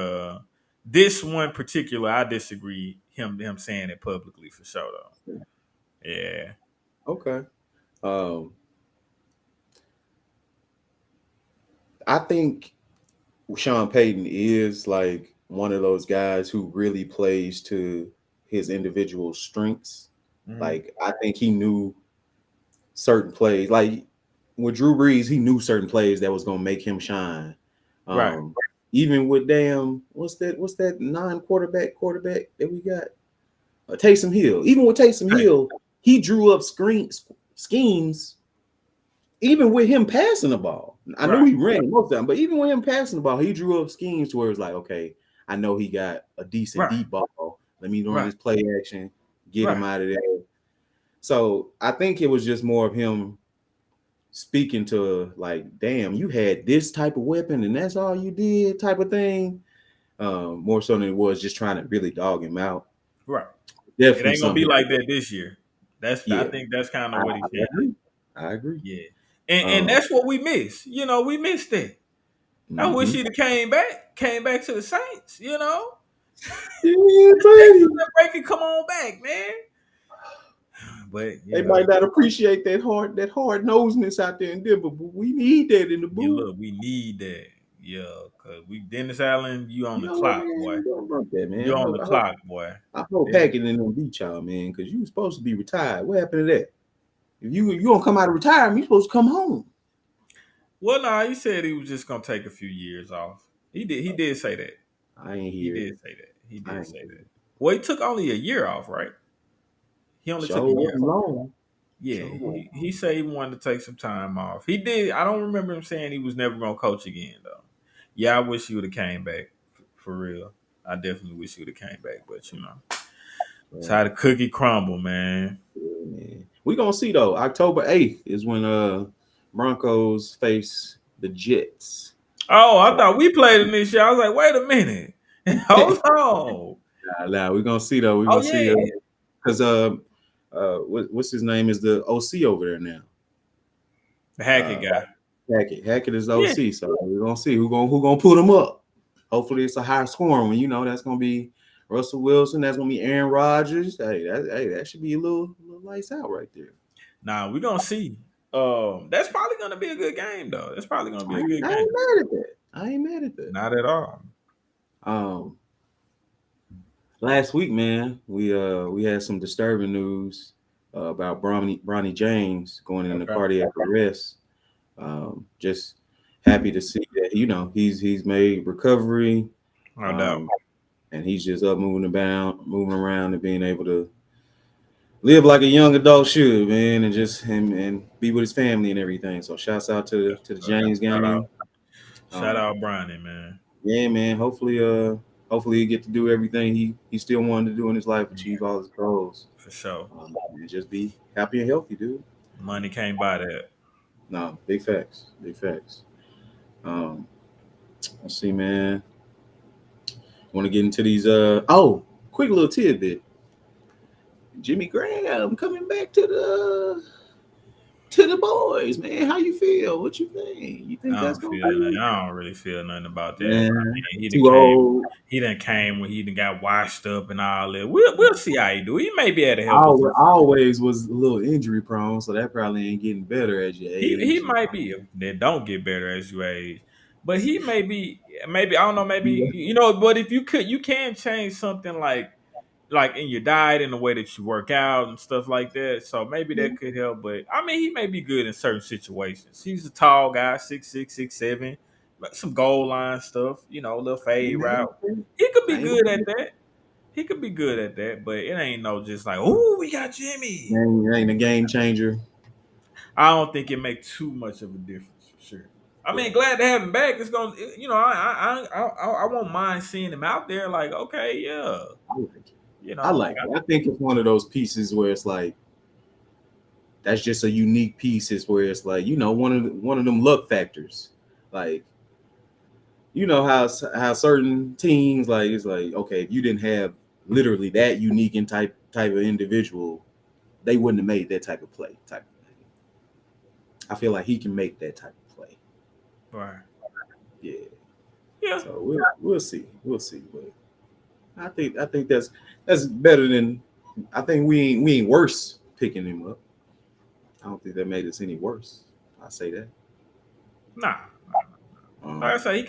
This one particular, I disagree him saying it publicly for sure though. Yeah, okay. Um, I think Sean Payton is like one of those guys who really plays to his individual strengths. hmm Like I think he knew certain plays. Like with Drew Brees, he knew certain plays that was gonna make him shine. right, Um, even with damn what's that non-quarterback that we got? Taysom Hill. Even with Taysom right, Hill, he drew up schemes. Even with him passing the ball, I knew right, he ran most of the time, but even with him passing the ball, he drew up schemes to where it's like, okay, I know he got a decent right, deep ball. Let me run right, this play action, get him right. out of there. So I think it was just more of him. speaking to like, damn, you had this type of weapon and that's all you did, type of thing. More so than it was just trying to really dog him out. Right. It Definitely ain't gonna be something. like that this year. I Yeah, think that's kind I, of what he's I saying. agree. I agree. Yeah. And Um, that's what we miss. We missed that. I wish mhm. he'd have came back to the Saints, Yeah, Take buddy. that break and come on back, man. But They might not appreciate that hard noseness out there in Denver, but we need that in the booth. look, we need that. Yeah, cause we Dennis Allen, you on You the know what, clock, boy. man? Don't broke that, man. You on the clock, boy. I hope Dennis. Hackett and them beat y'all, man, because you were supposed to be retired. What happened to that? If you don't come out of retirement, you supposed to come home. Well, nah, he said he was just gonna take a few years off. He did say that. I ain't He hear it. did say that. He I did ain't say hear that. it. Well, he took only a year off, right? He only took Show a year wasn't off. long. Yeah, Show wasn't he long. said he wanted to take some time off. He did. I don't remember him saying he was never gonna coach again though. Yeah, I wish he would have came back for real. I definitely wish he would have came back, but it's how Right. the cookie crumble, man. Yeah, man. We gonna see though. October 8th is when Broncos face the Jets. Oh, I So thought we played in this year. I was like, wait a minute, hold on. nah, we're gonna see though. We're Oh gonna see yeah, because what's his name is the OC over there now. the Hackett Uh, guy. Hackett is the Yeah. OC. So we're gonna see who gonna put him up. Hopefully it's a high scoring one. That's gonna be Russell Wilson. That's gonna be Aaron Rodgers. That should be a little lights out right there. Nah, we gonna see. That's probably gonna be a good game though. That's probably gonna be I a ain't, good I game. ain't mad at that. I ain't mad at that. Not at all. Um, Last week, man, we had some disturbing news about Bronny James going into Okay. cardiac arrest. Just happy to see that he's made recovery, No doubt. um, and he's just up moving around, and being able to live like a young adult should, man, and just him and be with his family and everything. So shouts out to the James Shout out. gang. Shout Um, out Bronny, man. yeah, man. Hopefully he get to do everything he still wanted to do in his life, achieve all his goals, For sure. and just be happy and healthy, dude. Money can't buy that. No, big facts, big facts. Um, let's see, man. Want to get into these? Quick little tidbit. Jimmy Graham coming back to the boys, man. How you feel? What you think? You think I that's don't gonna feel nothing. be? I don't really feel nothing about that. I Man, mean, too old. he done came when he done got washed up and all that. We'll see how he do. He may be able to help us. Always was a little injury prone, so that probably ain't getting better as you He age. might be. They don't get better as you age. But he may be, maybe I don't know, maybe but if you can change something like in your diet and the way that you work out and stuff like that. So maybe that could help. But I mean, he may be good in certain situations. He's a tall guy, 6'6", 6'7", some goal line stuff, a little fade route. He could be I ain't good at that. He could be good at that, but it ain't no just like, oh, we got Jimmy. ain't a game changer. I don't think it makes too much of a difference for sure. I Yeah, mean, glad to have him back. It's gonna, I won't mind seeing him out there. Like, okay, yeah, I like it. I like like it. I think it's one of those pieces where it's like that's just a unique piece. Is where it's like one of them luck factors. Like how certain teams like it's like okay if you didn't have literally that unique and type of individual, they wouldn't have made that type of play. Type of thing. I feel like he can make that type of play. right, Yeah. yeah. So we'll see. But I think that's better than I think we ain't worse picking him up. I don't think that made us any worse. I say that. Nah, like I Um, said, he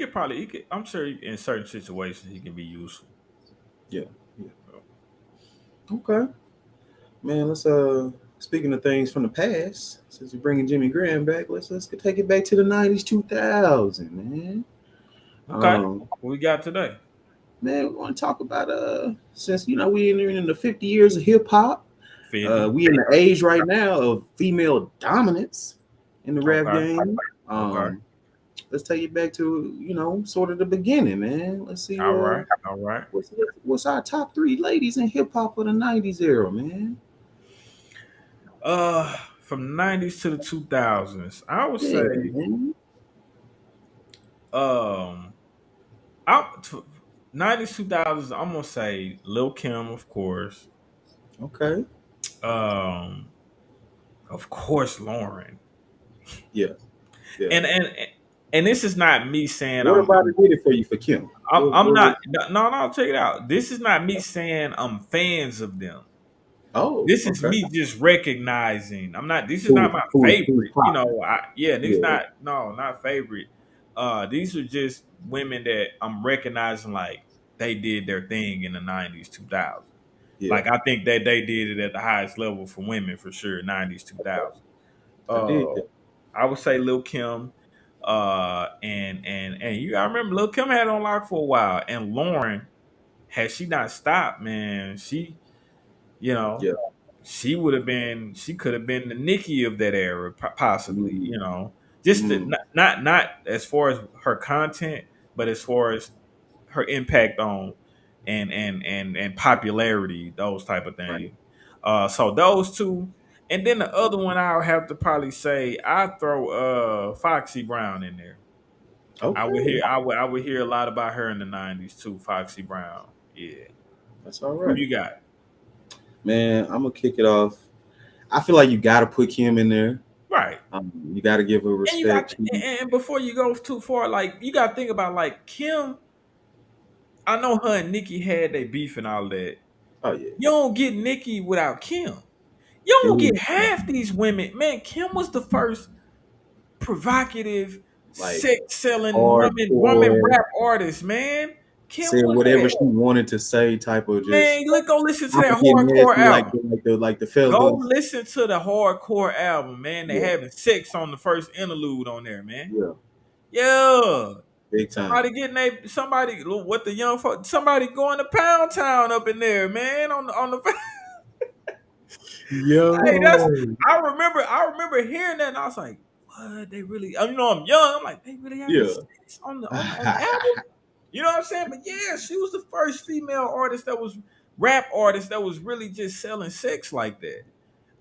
could. I'm sure in certain situations he can be useful. yeah, yeah. Okay, man. Let's speaking of things from the past, since we're bringing Jimmy Graham back, let's take it back to the '90s, 2000, man. Okay, Um, what we got today? man, we want to talk about since we in the 50 years of hip hop. 50. We in the age right now of female dominance in the rap Okay, game. okay. Let's take it back to sort of the beginning, man. Let's see All right, all right. what's our top three ladies in hip hop of the '90s era, man. Uh, from '90s to the 2000s, I would Yeah, say, man. um, I '90s 2000s. I'm gonna say Lil Kim, of course. Okay. Um, of course, Lauren. Yeah, yeah. And this is not me saying What about it did it for you for Kim? I'm What was? not no, check it out. This is not me saying I'm fans of them. Oh, This is okay. me just recognizing. I'm not. This is not Who's my who's favorite. popping? Yeah. These Yeah, not no, not favorite. These are just women that I'm recognizing like they did their thing in the '90s, 2000s. yeah. Like I think that they did it at the highest level for women for sure, '90s, 2000s. I Uh, did that. I would say Lil Kim. And you I remember Lil Kim had it on lock for a while, and Lauren, had she not stopped, man, you know, Yeah. she could have been the Nikki of that era, possibly, Mm, just mm, not as far as her content, but as far as her impact on and popularity, those type of right. things. So those two, and then the other one I would have to probably say I throw Foxy Brown in there. Okay. I would hear a lot about her in the '90s too, Foxy Brown. Yeah, That's all who right. you got? Man, I'm gonna kick it off. I feel like you gotta put Kim in there. Right. You gotta give her And you got respect. and before you go too far, like you got to think about like Kim. I know her and Nikki had their beef and all that. Oh yeah. You don't get Nikki without Kim. You It don't was get half these women. Man, Kim was the first provocative, like sex selling woman hardcore, rap artist. Man, Kim said was whatever that. she wanted to say, type of just Man, let go listen to I'm gonna that get hardcore nasty like album. the Go fellas. listen to the hardcore album, man. They Yeah, having sex on the first interlude on there, man. yeah, Yeah. big time. Somebody what the young folk somebody going to Pound Town up in there, man. On the hey, that's Yo, I remember hearing that and I was like, what they really I'm young. I'm like, they really having yeah. sex on the album? You know what I'm saying? But yeah, she was the first female artist that was rap artist that was really just selling sex like that.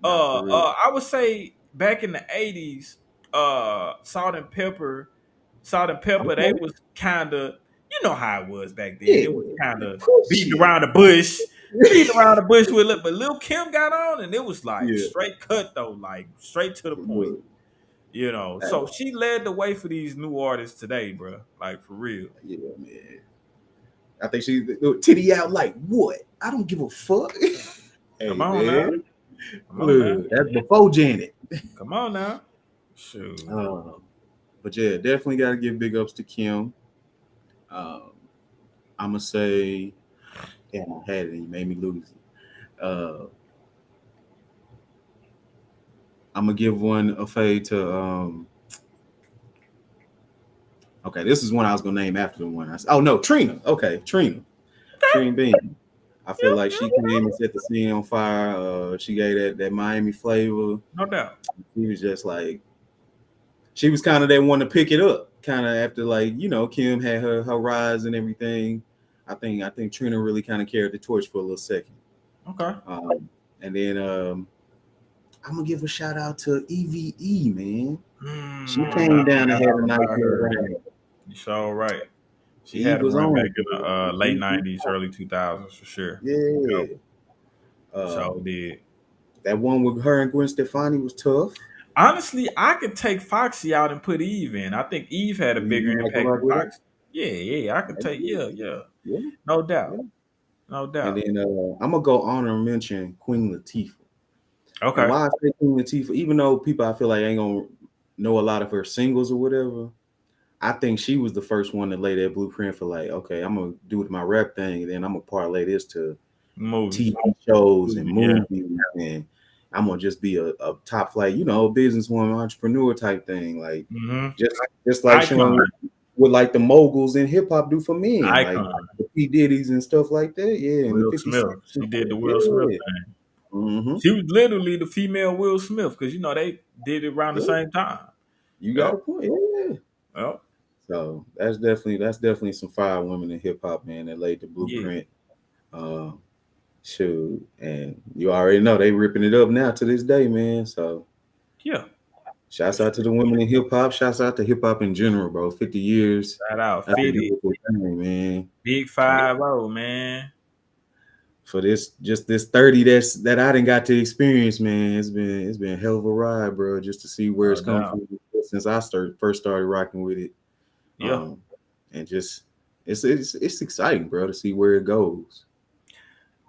Nah, for real. I would say back in the '80s, Salt and Pepper, they Okay. was kind of, you know how it was back then. Yeah, It was kind of beating pussy. around the bush, beating around the bush with it. But Lil Kim got on, and it was like Yeah, straight cut though, like straight to the point. look, So she led the way for these new artists today, bro. Like for real. yeah, man. I think she titty out like what? I don't give a fuck. Come Hey on now, man, come on now, look, that's before Janet. come on now. Shoot. Um, but yeah, definitely got to give big ups to Kim. Um, I'm gonna say, damn, I had it and you made me lose it. I'm gonna give one a fade to. Okay, this is one I was gonna name after the one I said. Oh no, Trina. Okay, Trina Bean. I feel like she came and set the scene on fire. She gave that Miami flavor. No doubt. She was just like she was kind of that one to pick it up, kind of after like Kim had her rise and everything. I think Trina really kind of carried the torch for a little second. Okay. And then I'm gonna give a shout out to EVE, man. She came down and had a nice little ride. You so right. She Eve had a was run back on. in the late '90s, early 2000s for sure. Yeah. So did. That one with her and Gwen Stefani was tough. Honestly, I could take Foxy out and put Eve in. I think Eve had a bigger You like to impact rock than with her? Foxy. Yeah, I could take. Yeah, Yeah, no yeah. doubt, no And doubt. then I'm gonna go honor and mention Queen Latifah. And Okay, why I say Queen Latifah, even though people I feel like ain't gonna know a lot of her singles or whatever, I think she was the first one to lay that blueprint for like, okay, I'm gonna do with my rap thing, and then I'm gonna parlay this to movies. TV shows and Yeah. movies, and I'm gonna just be a top flight, a businesswoman, entrepreneur type thing, like Mm-hmm. just like showing Icon, what like the moguls in hip hop do for men, like icon. the P Diddy's and stuff like that, yeah, and the Will 50 Smith. Cent, She did the Will Smith yeah, thing. mm-hmm. She was literally the female Will Smith because they did it around the Yeah, same time. you got Yep. a point, yeah. Yep. So that's definitely some fire women in hip hop, man, that laid the Yeah. blueprint. Shoot, and you already know they ripping it up now to this day, man. So Yeah. Shouts out to the women in hip hop. Shouts out to hip hop in general, bro. 50 years. Shout out That's a 50. beautiful thing, man. Big And 5-0, man. for this 30 that I didn't got to experience, man. It's been a hell of a ride, bro. Just to see where it's No come doubt. from since I first started rocking with it. Yeah. Um, and just it's exciting, bro, to see where it goes.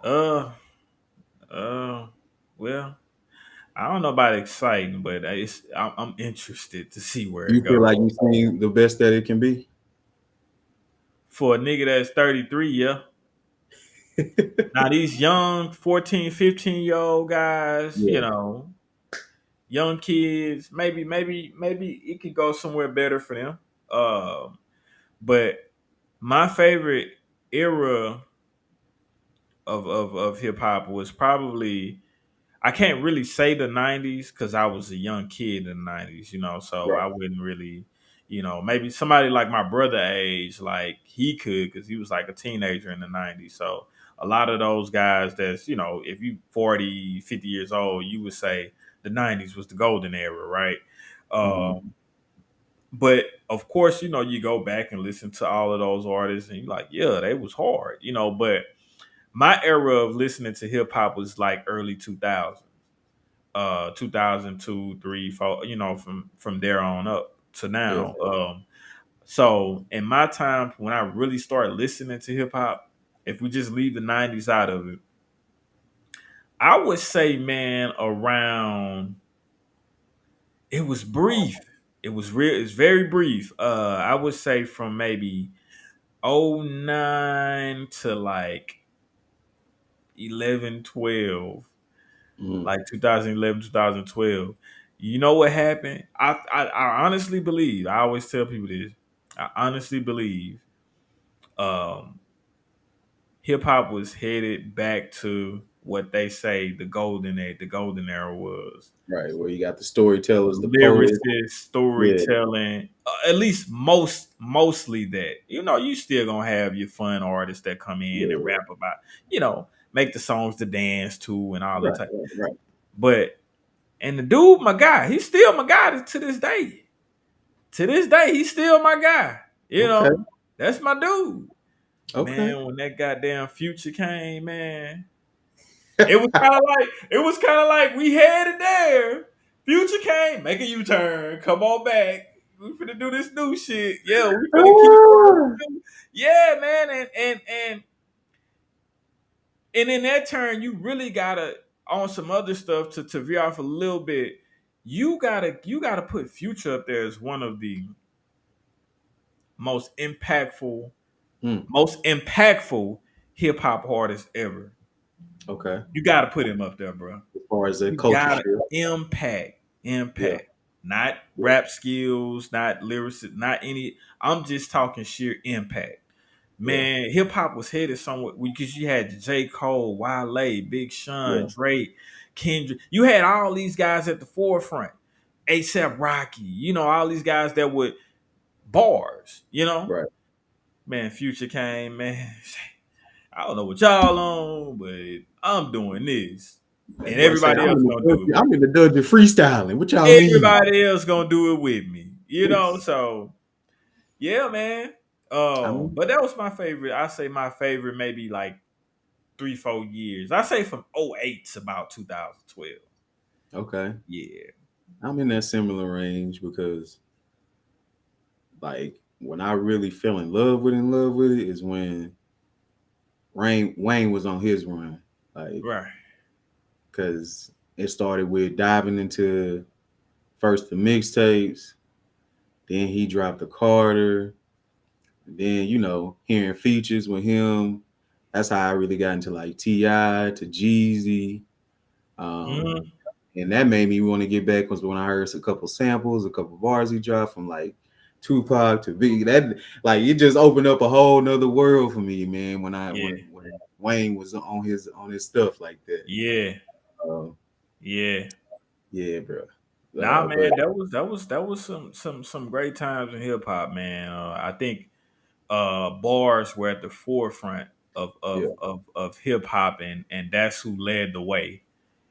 Uh uh well, I don't know about exciting, but I'm interested to see where it You feel goes. like you've seen the best that it can be? For a nigga that's 33, yeah. Now these young 14, 15-year old guys, Yeah, young kids, maybe it could go somewhere better for them. But my favorite era of hip hop was probably, I can't really say the 90s because I was a young kid in the 90s, so right. I wouldn't really, maybe somebody like my brother age, like he could because he was like a teenager in the 90s. So a lot of those guys that's, if you 40, 50 years old, you would say the 90s was the golden era, right? Mhm. But of course, you go back and listen to all of those artists and you're like, yeah, they was hard, but my era of listening to hip hop was like early 2000s, 2002, 3, 4, from there on up to Yeah. now. So in my time when I really started listening to hip hop, if we just leave the 90s out of it, I would say, man, around, it was brief. It was real. It's very brief. I would say from maybe '09 to like 11, 12, Mhm. like 2011, 2012. You know what happened? I honestly believe, I always tell people this, I honestly believe um, hip hop was headed back to what they say the golden era was. Right. Where you got the storytellers, the poets. Lyricist, Yeah. storytelling, at least mostly that. You still gonna have your fun artists that come in and Yeah. rap about, make the songs to dance to and all that Right. type. Right. Right. But and the dude, my guy, he's still my guy to this day. To this day, he's still my guy. Okay. That's my dude. Okay. Man, when that goddamn future came, man, it was kind of like we headed there. Future came, make a U-turn, come on back. We finna do this new shit. Yeah, we finna keep Ah. on. Yeah, man, and in that turn, you really gotta, on some other stuff to veer off a little bit. You gotta put Future up there as one of the most impactful, Hmm. most impactful hip hop artists ever. Okay. You gotta put him up there, bro. As far as the You culture gotta shift. impact, Yeah. impact. Not Yeah. rap skills, not lyrics, not any. I'm just talking sheer impact. Yeah. Man, hip hop was headed somewhere because you had J. Cole, Wale, Big Sean, Yeah. Drake, Kendrick. You had all these guys at the forefront. ASAP Rocky, all these guys that would bars. Right. Man, Future came, man. I don't know what y'all on, but I'm doing this. That And boy say, everybody else gonna do it with I'm in the dungeon freestyling. What y'all me. need? Everybody else gonna do it with me. So yeah, man. I mean, But that was my favorite. I say my favorite maybe like 3, 4 years. I say from '08 to about 2012. okay. Yeah. I'm in that similar range because, like, when I really fell in love with it is when Wayne was on his run. Like, Right. because it started with diving into first the mixtapes, then he dropped the Carter, then hearing features with him. That's how I really got into like Ti to Jeezy, um, Hmm. and that made me want to get back was when I heard a couple samples, a couple bars he dropped from like Tupac to Biggie. That like it just opened up a whole nother world for me, man. When I Yeah. when Wayne was on his stuff like that. Yeah. Uh, Yeah. yeah, bro. Nah, But man, that was some great times in hip hop, man. I think bars were at the forefront of yeah, hip hop, and that's who led the way.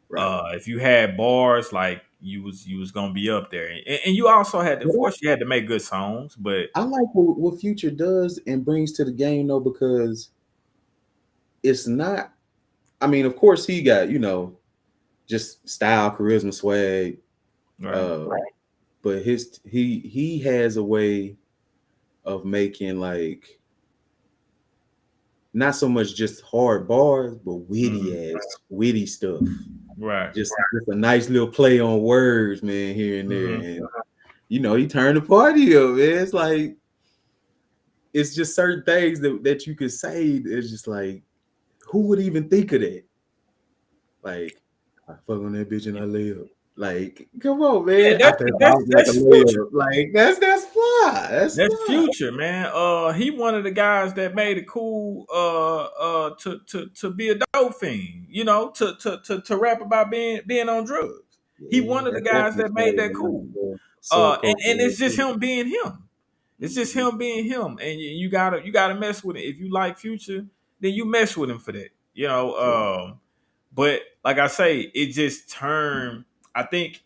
right. If you had bars like you was gonna be up there, and you also had to, of But course you had to make good songs, but I like what Future does and brings to the game though, because it's not. I mean, of course, he got just style, charisma, swag. right, Right. But he has a way of making like not so much just hard bars, but hmm witty stuff. right, Just a nice little play on words, man, here and there, hmm and he turned the party up, man. It's like it's just certain things that you could say. It's just like who would even think of that? Like I fuck on that bitch and I lay up. Like, come on, yeah, man. I think I was like a that's Future. layup. Like that's fly. That's That's fly. Future, man. He one of the guys that made it cool. To be a dope fiend. You know, to rap about being on drugs. He Yeah, one of the that guys definitely that made started that a cool. lot of And subculture. it's just him being him. It's just him being him, and you gotta mess with it. If you like Future, then you mess with him for that. True. But like I say, it just turned. I think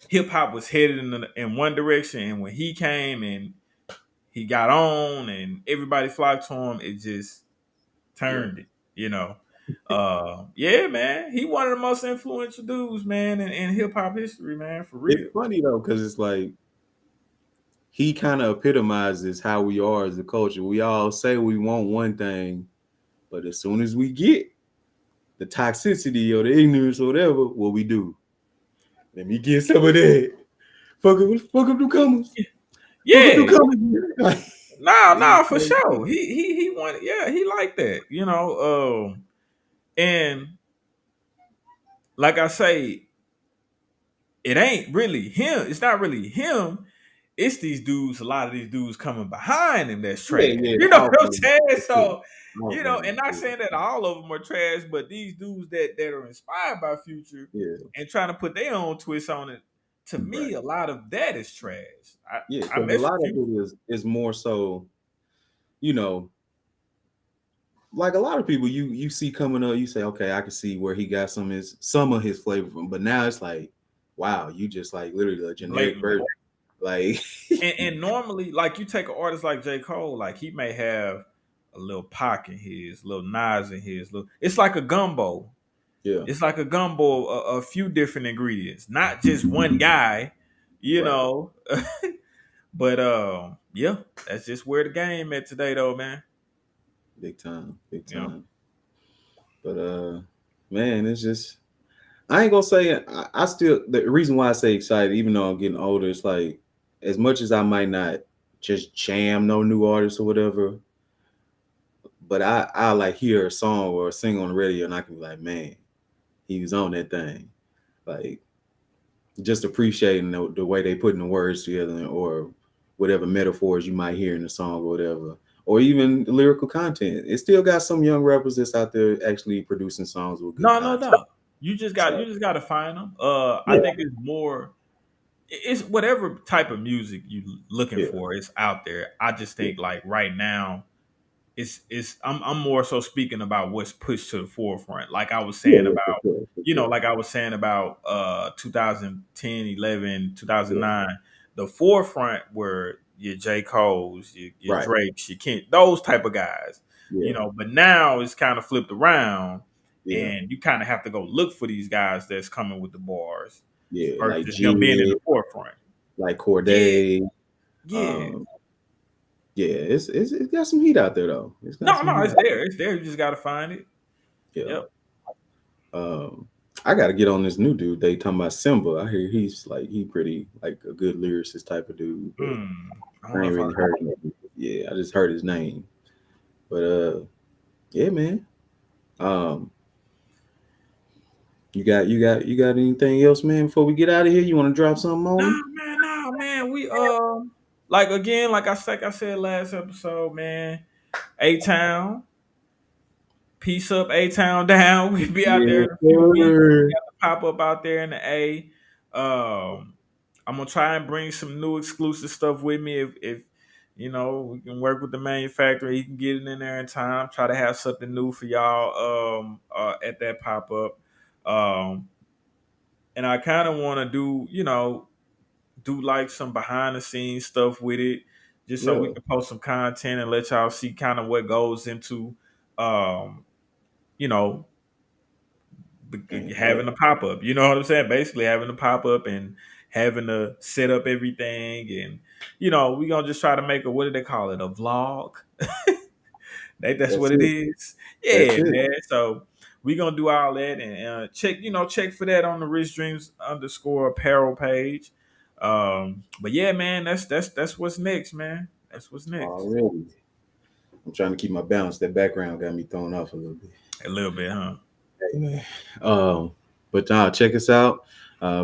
hip hop was headed in one direction, and when he came and he got on and everybody flocked to him, it just Yeah. turned it, you know. Yeah, man. He one of the most influential dudes, man, in hip hop history, man, for It's real. funny though, because it's like he kind of epitomizes how we are as a culture. We all say we want one thing, but as soon as we get the toxicity or the ignorance or whatever, what we do? Let me get some of that. Fuck up the comers. Fuck up Yeah, the comers. nah, for sure. He wanted, yeah, he liked that, and like I say, it ain't really him. It's not really him. It's these dudes. A lot of these dudes coming behind him that's Yeah, trash. yeah, You the know what I'm outbreak. saying? For sure. So, Outbreak. and not Yeah, saying that all of them are trash, but these dudes that are inspired by Future yeah, and trying to put their own twist on it. To right. me, a lot of that is trash. Yeah, I because a mess with lot of Future. it is more so, you know, like a lot of people you see coming up, you say, okay, I can see where he got some of his flavor from, but now it's like, wow, you just like literally a generic Blatantly. version. Like, And normally, like you take an artist like J. Cole, like he may have a little Pac in his, little Nas in his, little. It's like a gumbo. yeah, It's like a gumbo, a few different ingredients, not just one guy, you right, know. But yeah, that's just where the game at today, though, man. big time, big You know, time. But man, it's just I ain't gonna say I still the reason why I say excited, even though I'm getting older, it's like as much as I might not just jam no new artists or whatever, but I like hear a song or a single on the radio and I can be like, man, he was on that thing. Like just appreciating the way they putting the words together or whatever metaphors you might hear in the song or whatever. Or even the lyrical content. It still got some young rappers that's out there actually producing songs with good no content. doubt. You So just got to find them. I yeah, think it's more. It's whatever type of music you looking yeah, for. It's out there. I just yeah, think like right now, I'm more so speaking about what's pushed to the forefront. Like I was yeah, saying yeah, for about, sure, for sure. like I was saying about 2010, 11, Yeah, 2009, the forefront were your J. Cole's, your right. Drake's, your Kent, those type of guys. Yeah, But now it's kind of flipped around yeah, and you kind of have to go look for these guys that's coming with the bars yeah. Like versus them being in Jid, the forefront. like Yeah, Corday. yeah. Um, yeah, it's got some heat out there though. It's got No, some no, heat it's out there. It's there. You just got to find it. there. Yeah. Yep. I got to get on this new dude. They talking about Simba. I hear he's like he pretty like a good lyricist type of dude, but I don't I know ain't if I really heard. heard him. Yeah, I just heard his name. But yeah, man. Um, you got anything else, man? Before we get out of here, you want to drop something on me? Nah, man. We like again, like I said last episode, man. A Town, peace up, A Town down. We be out there Yeah, in a few weeks. sir. Got to pop up out there in the A. I'm gonna try and bring some new exclusive stuff with me if we can work with the manufacturer. He can get it in there in time. Try to have something new for y'all at that pop up. Um, and I kind of want to do like some behind the scenes stuff with it, just so we Yeah. can post some content and let y'all see kind of what goes into, um, you know, And having a pop up. You know what I'm saying? Basically, having a pop up and having to set up everything, and we gonna just try to make a, what do they call it? A vlog. That's that's what it it. is. That's Yeah, it. man. So we gonna do all that and check for that on the Rich Dreams _ apparel page. But yeah, man, that's what's next, man. That's what's next. Already. I'm trying to keep my balance. That background got me thrown off a little bit. A little bit, huh? Hey, man. But check us out.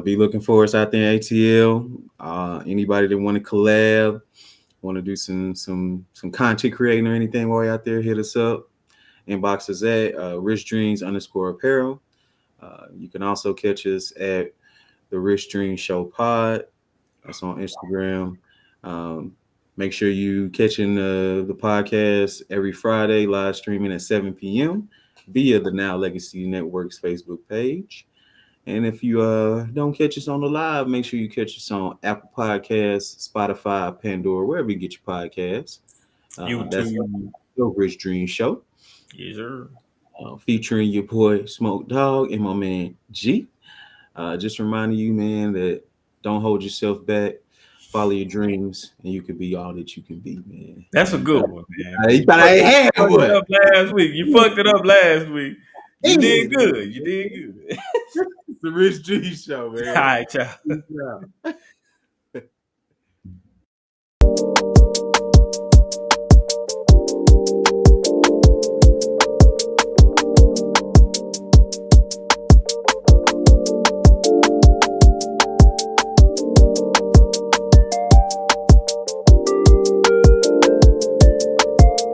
Be looking for us out there in ATL. Anybody that want to collab, want to do some content creating or anything while you're out there, hit us up. Inbox us at Rich Dreams _ apparel. You can also catch us at the Rich Dreams Show Pod. That's on Instagram. Um, Make sure you catching the podcast every Friday, live streaming at 7 p.m. via the Now Legacy Network's Facebook page. And if you don't catch us on the live, make sure you catch us on Apple Podcasts, Spotify, Pandora, wherever you get your podcasts. That's YouTube. the Rich Dream Show, Yes, sir. featuring your boy Smok3og and my man G. Just reminding you, man, that don't hold yourself back. Follow your dreams, and you can be all that you can be, man. That's a good one, man. You thought I had Fucked it one. up last week. You fucked it up last week. You did Hey, good. You did good. it's the Rich Dream Show, All man. right, y'all. Peace out.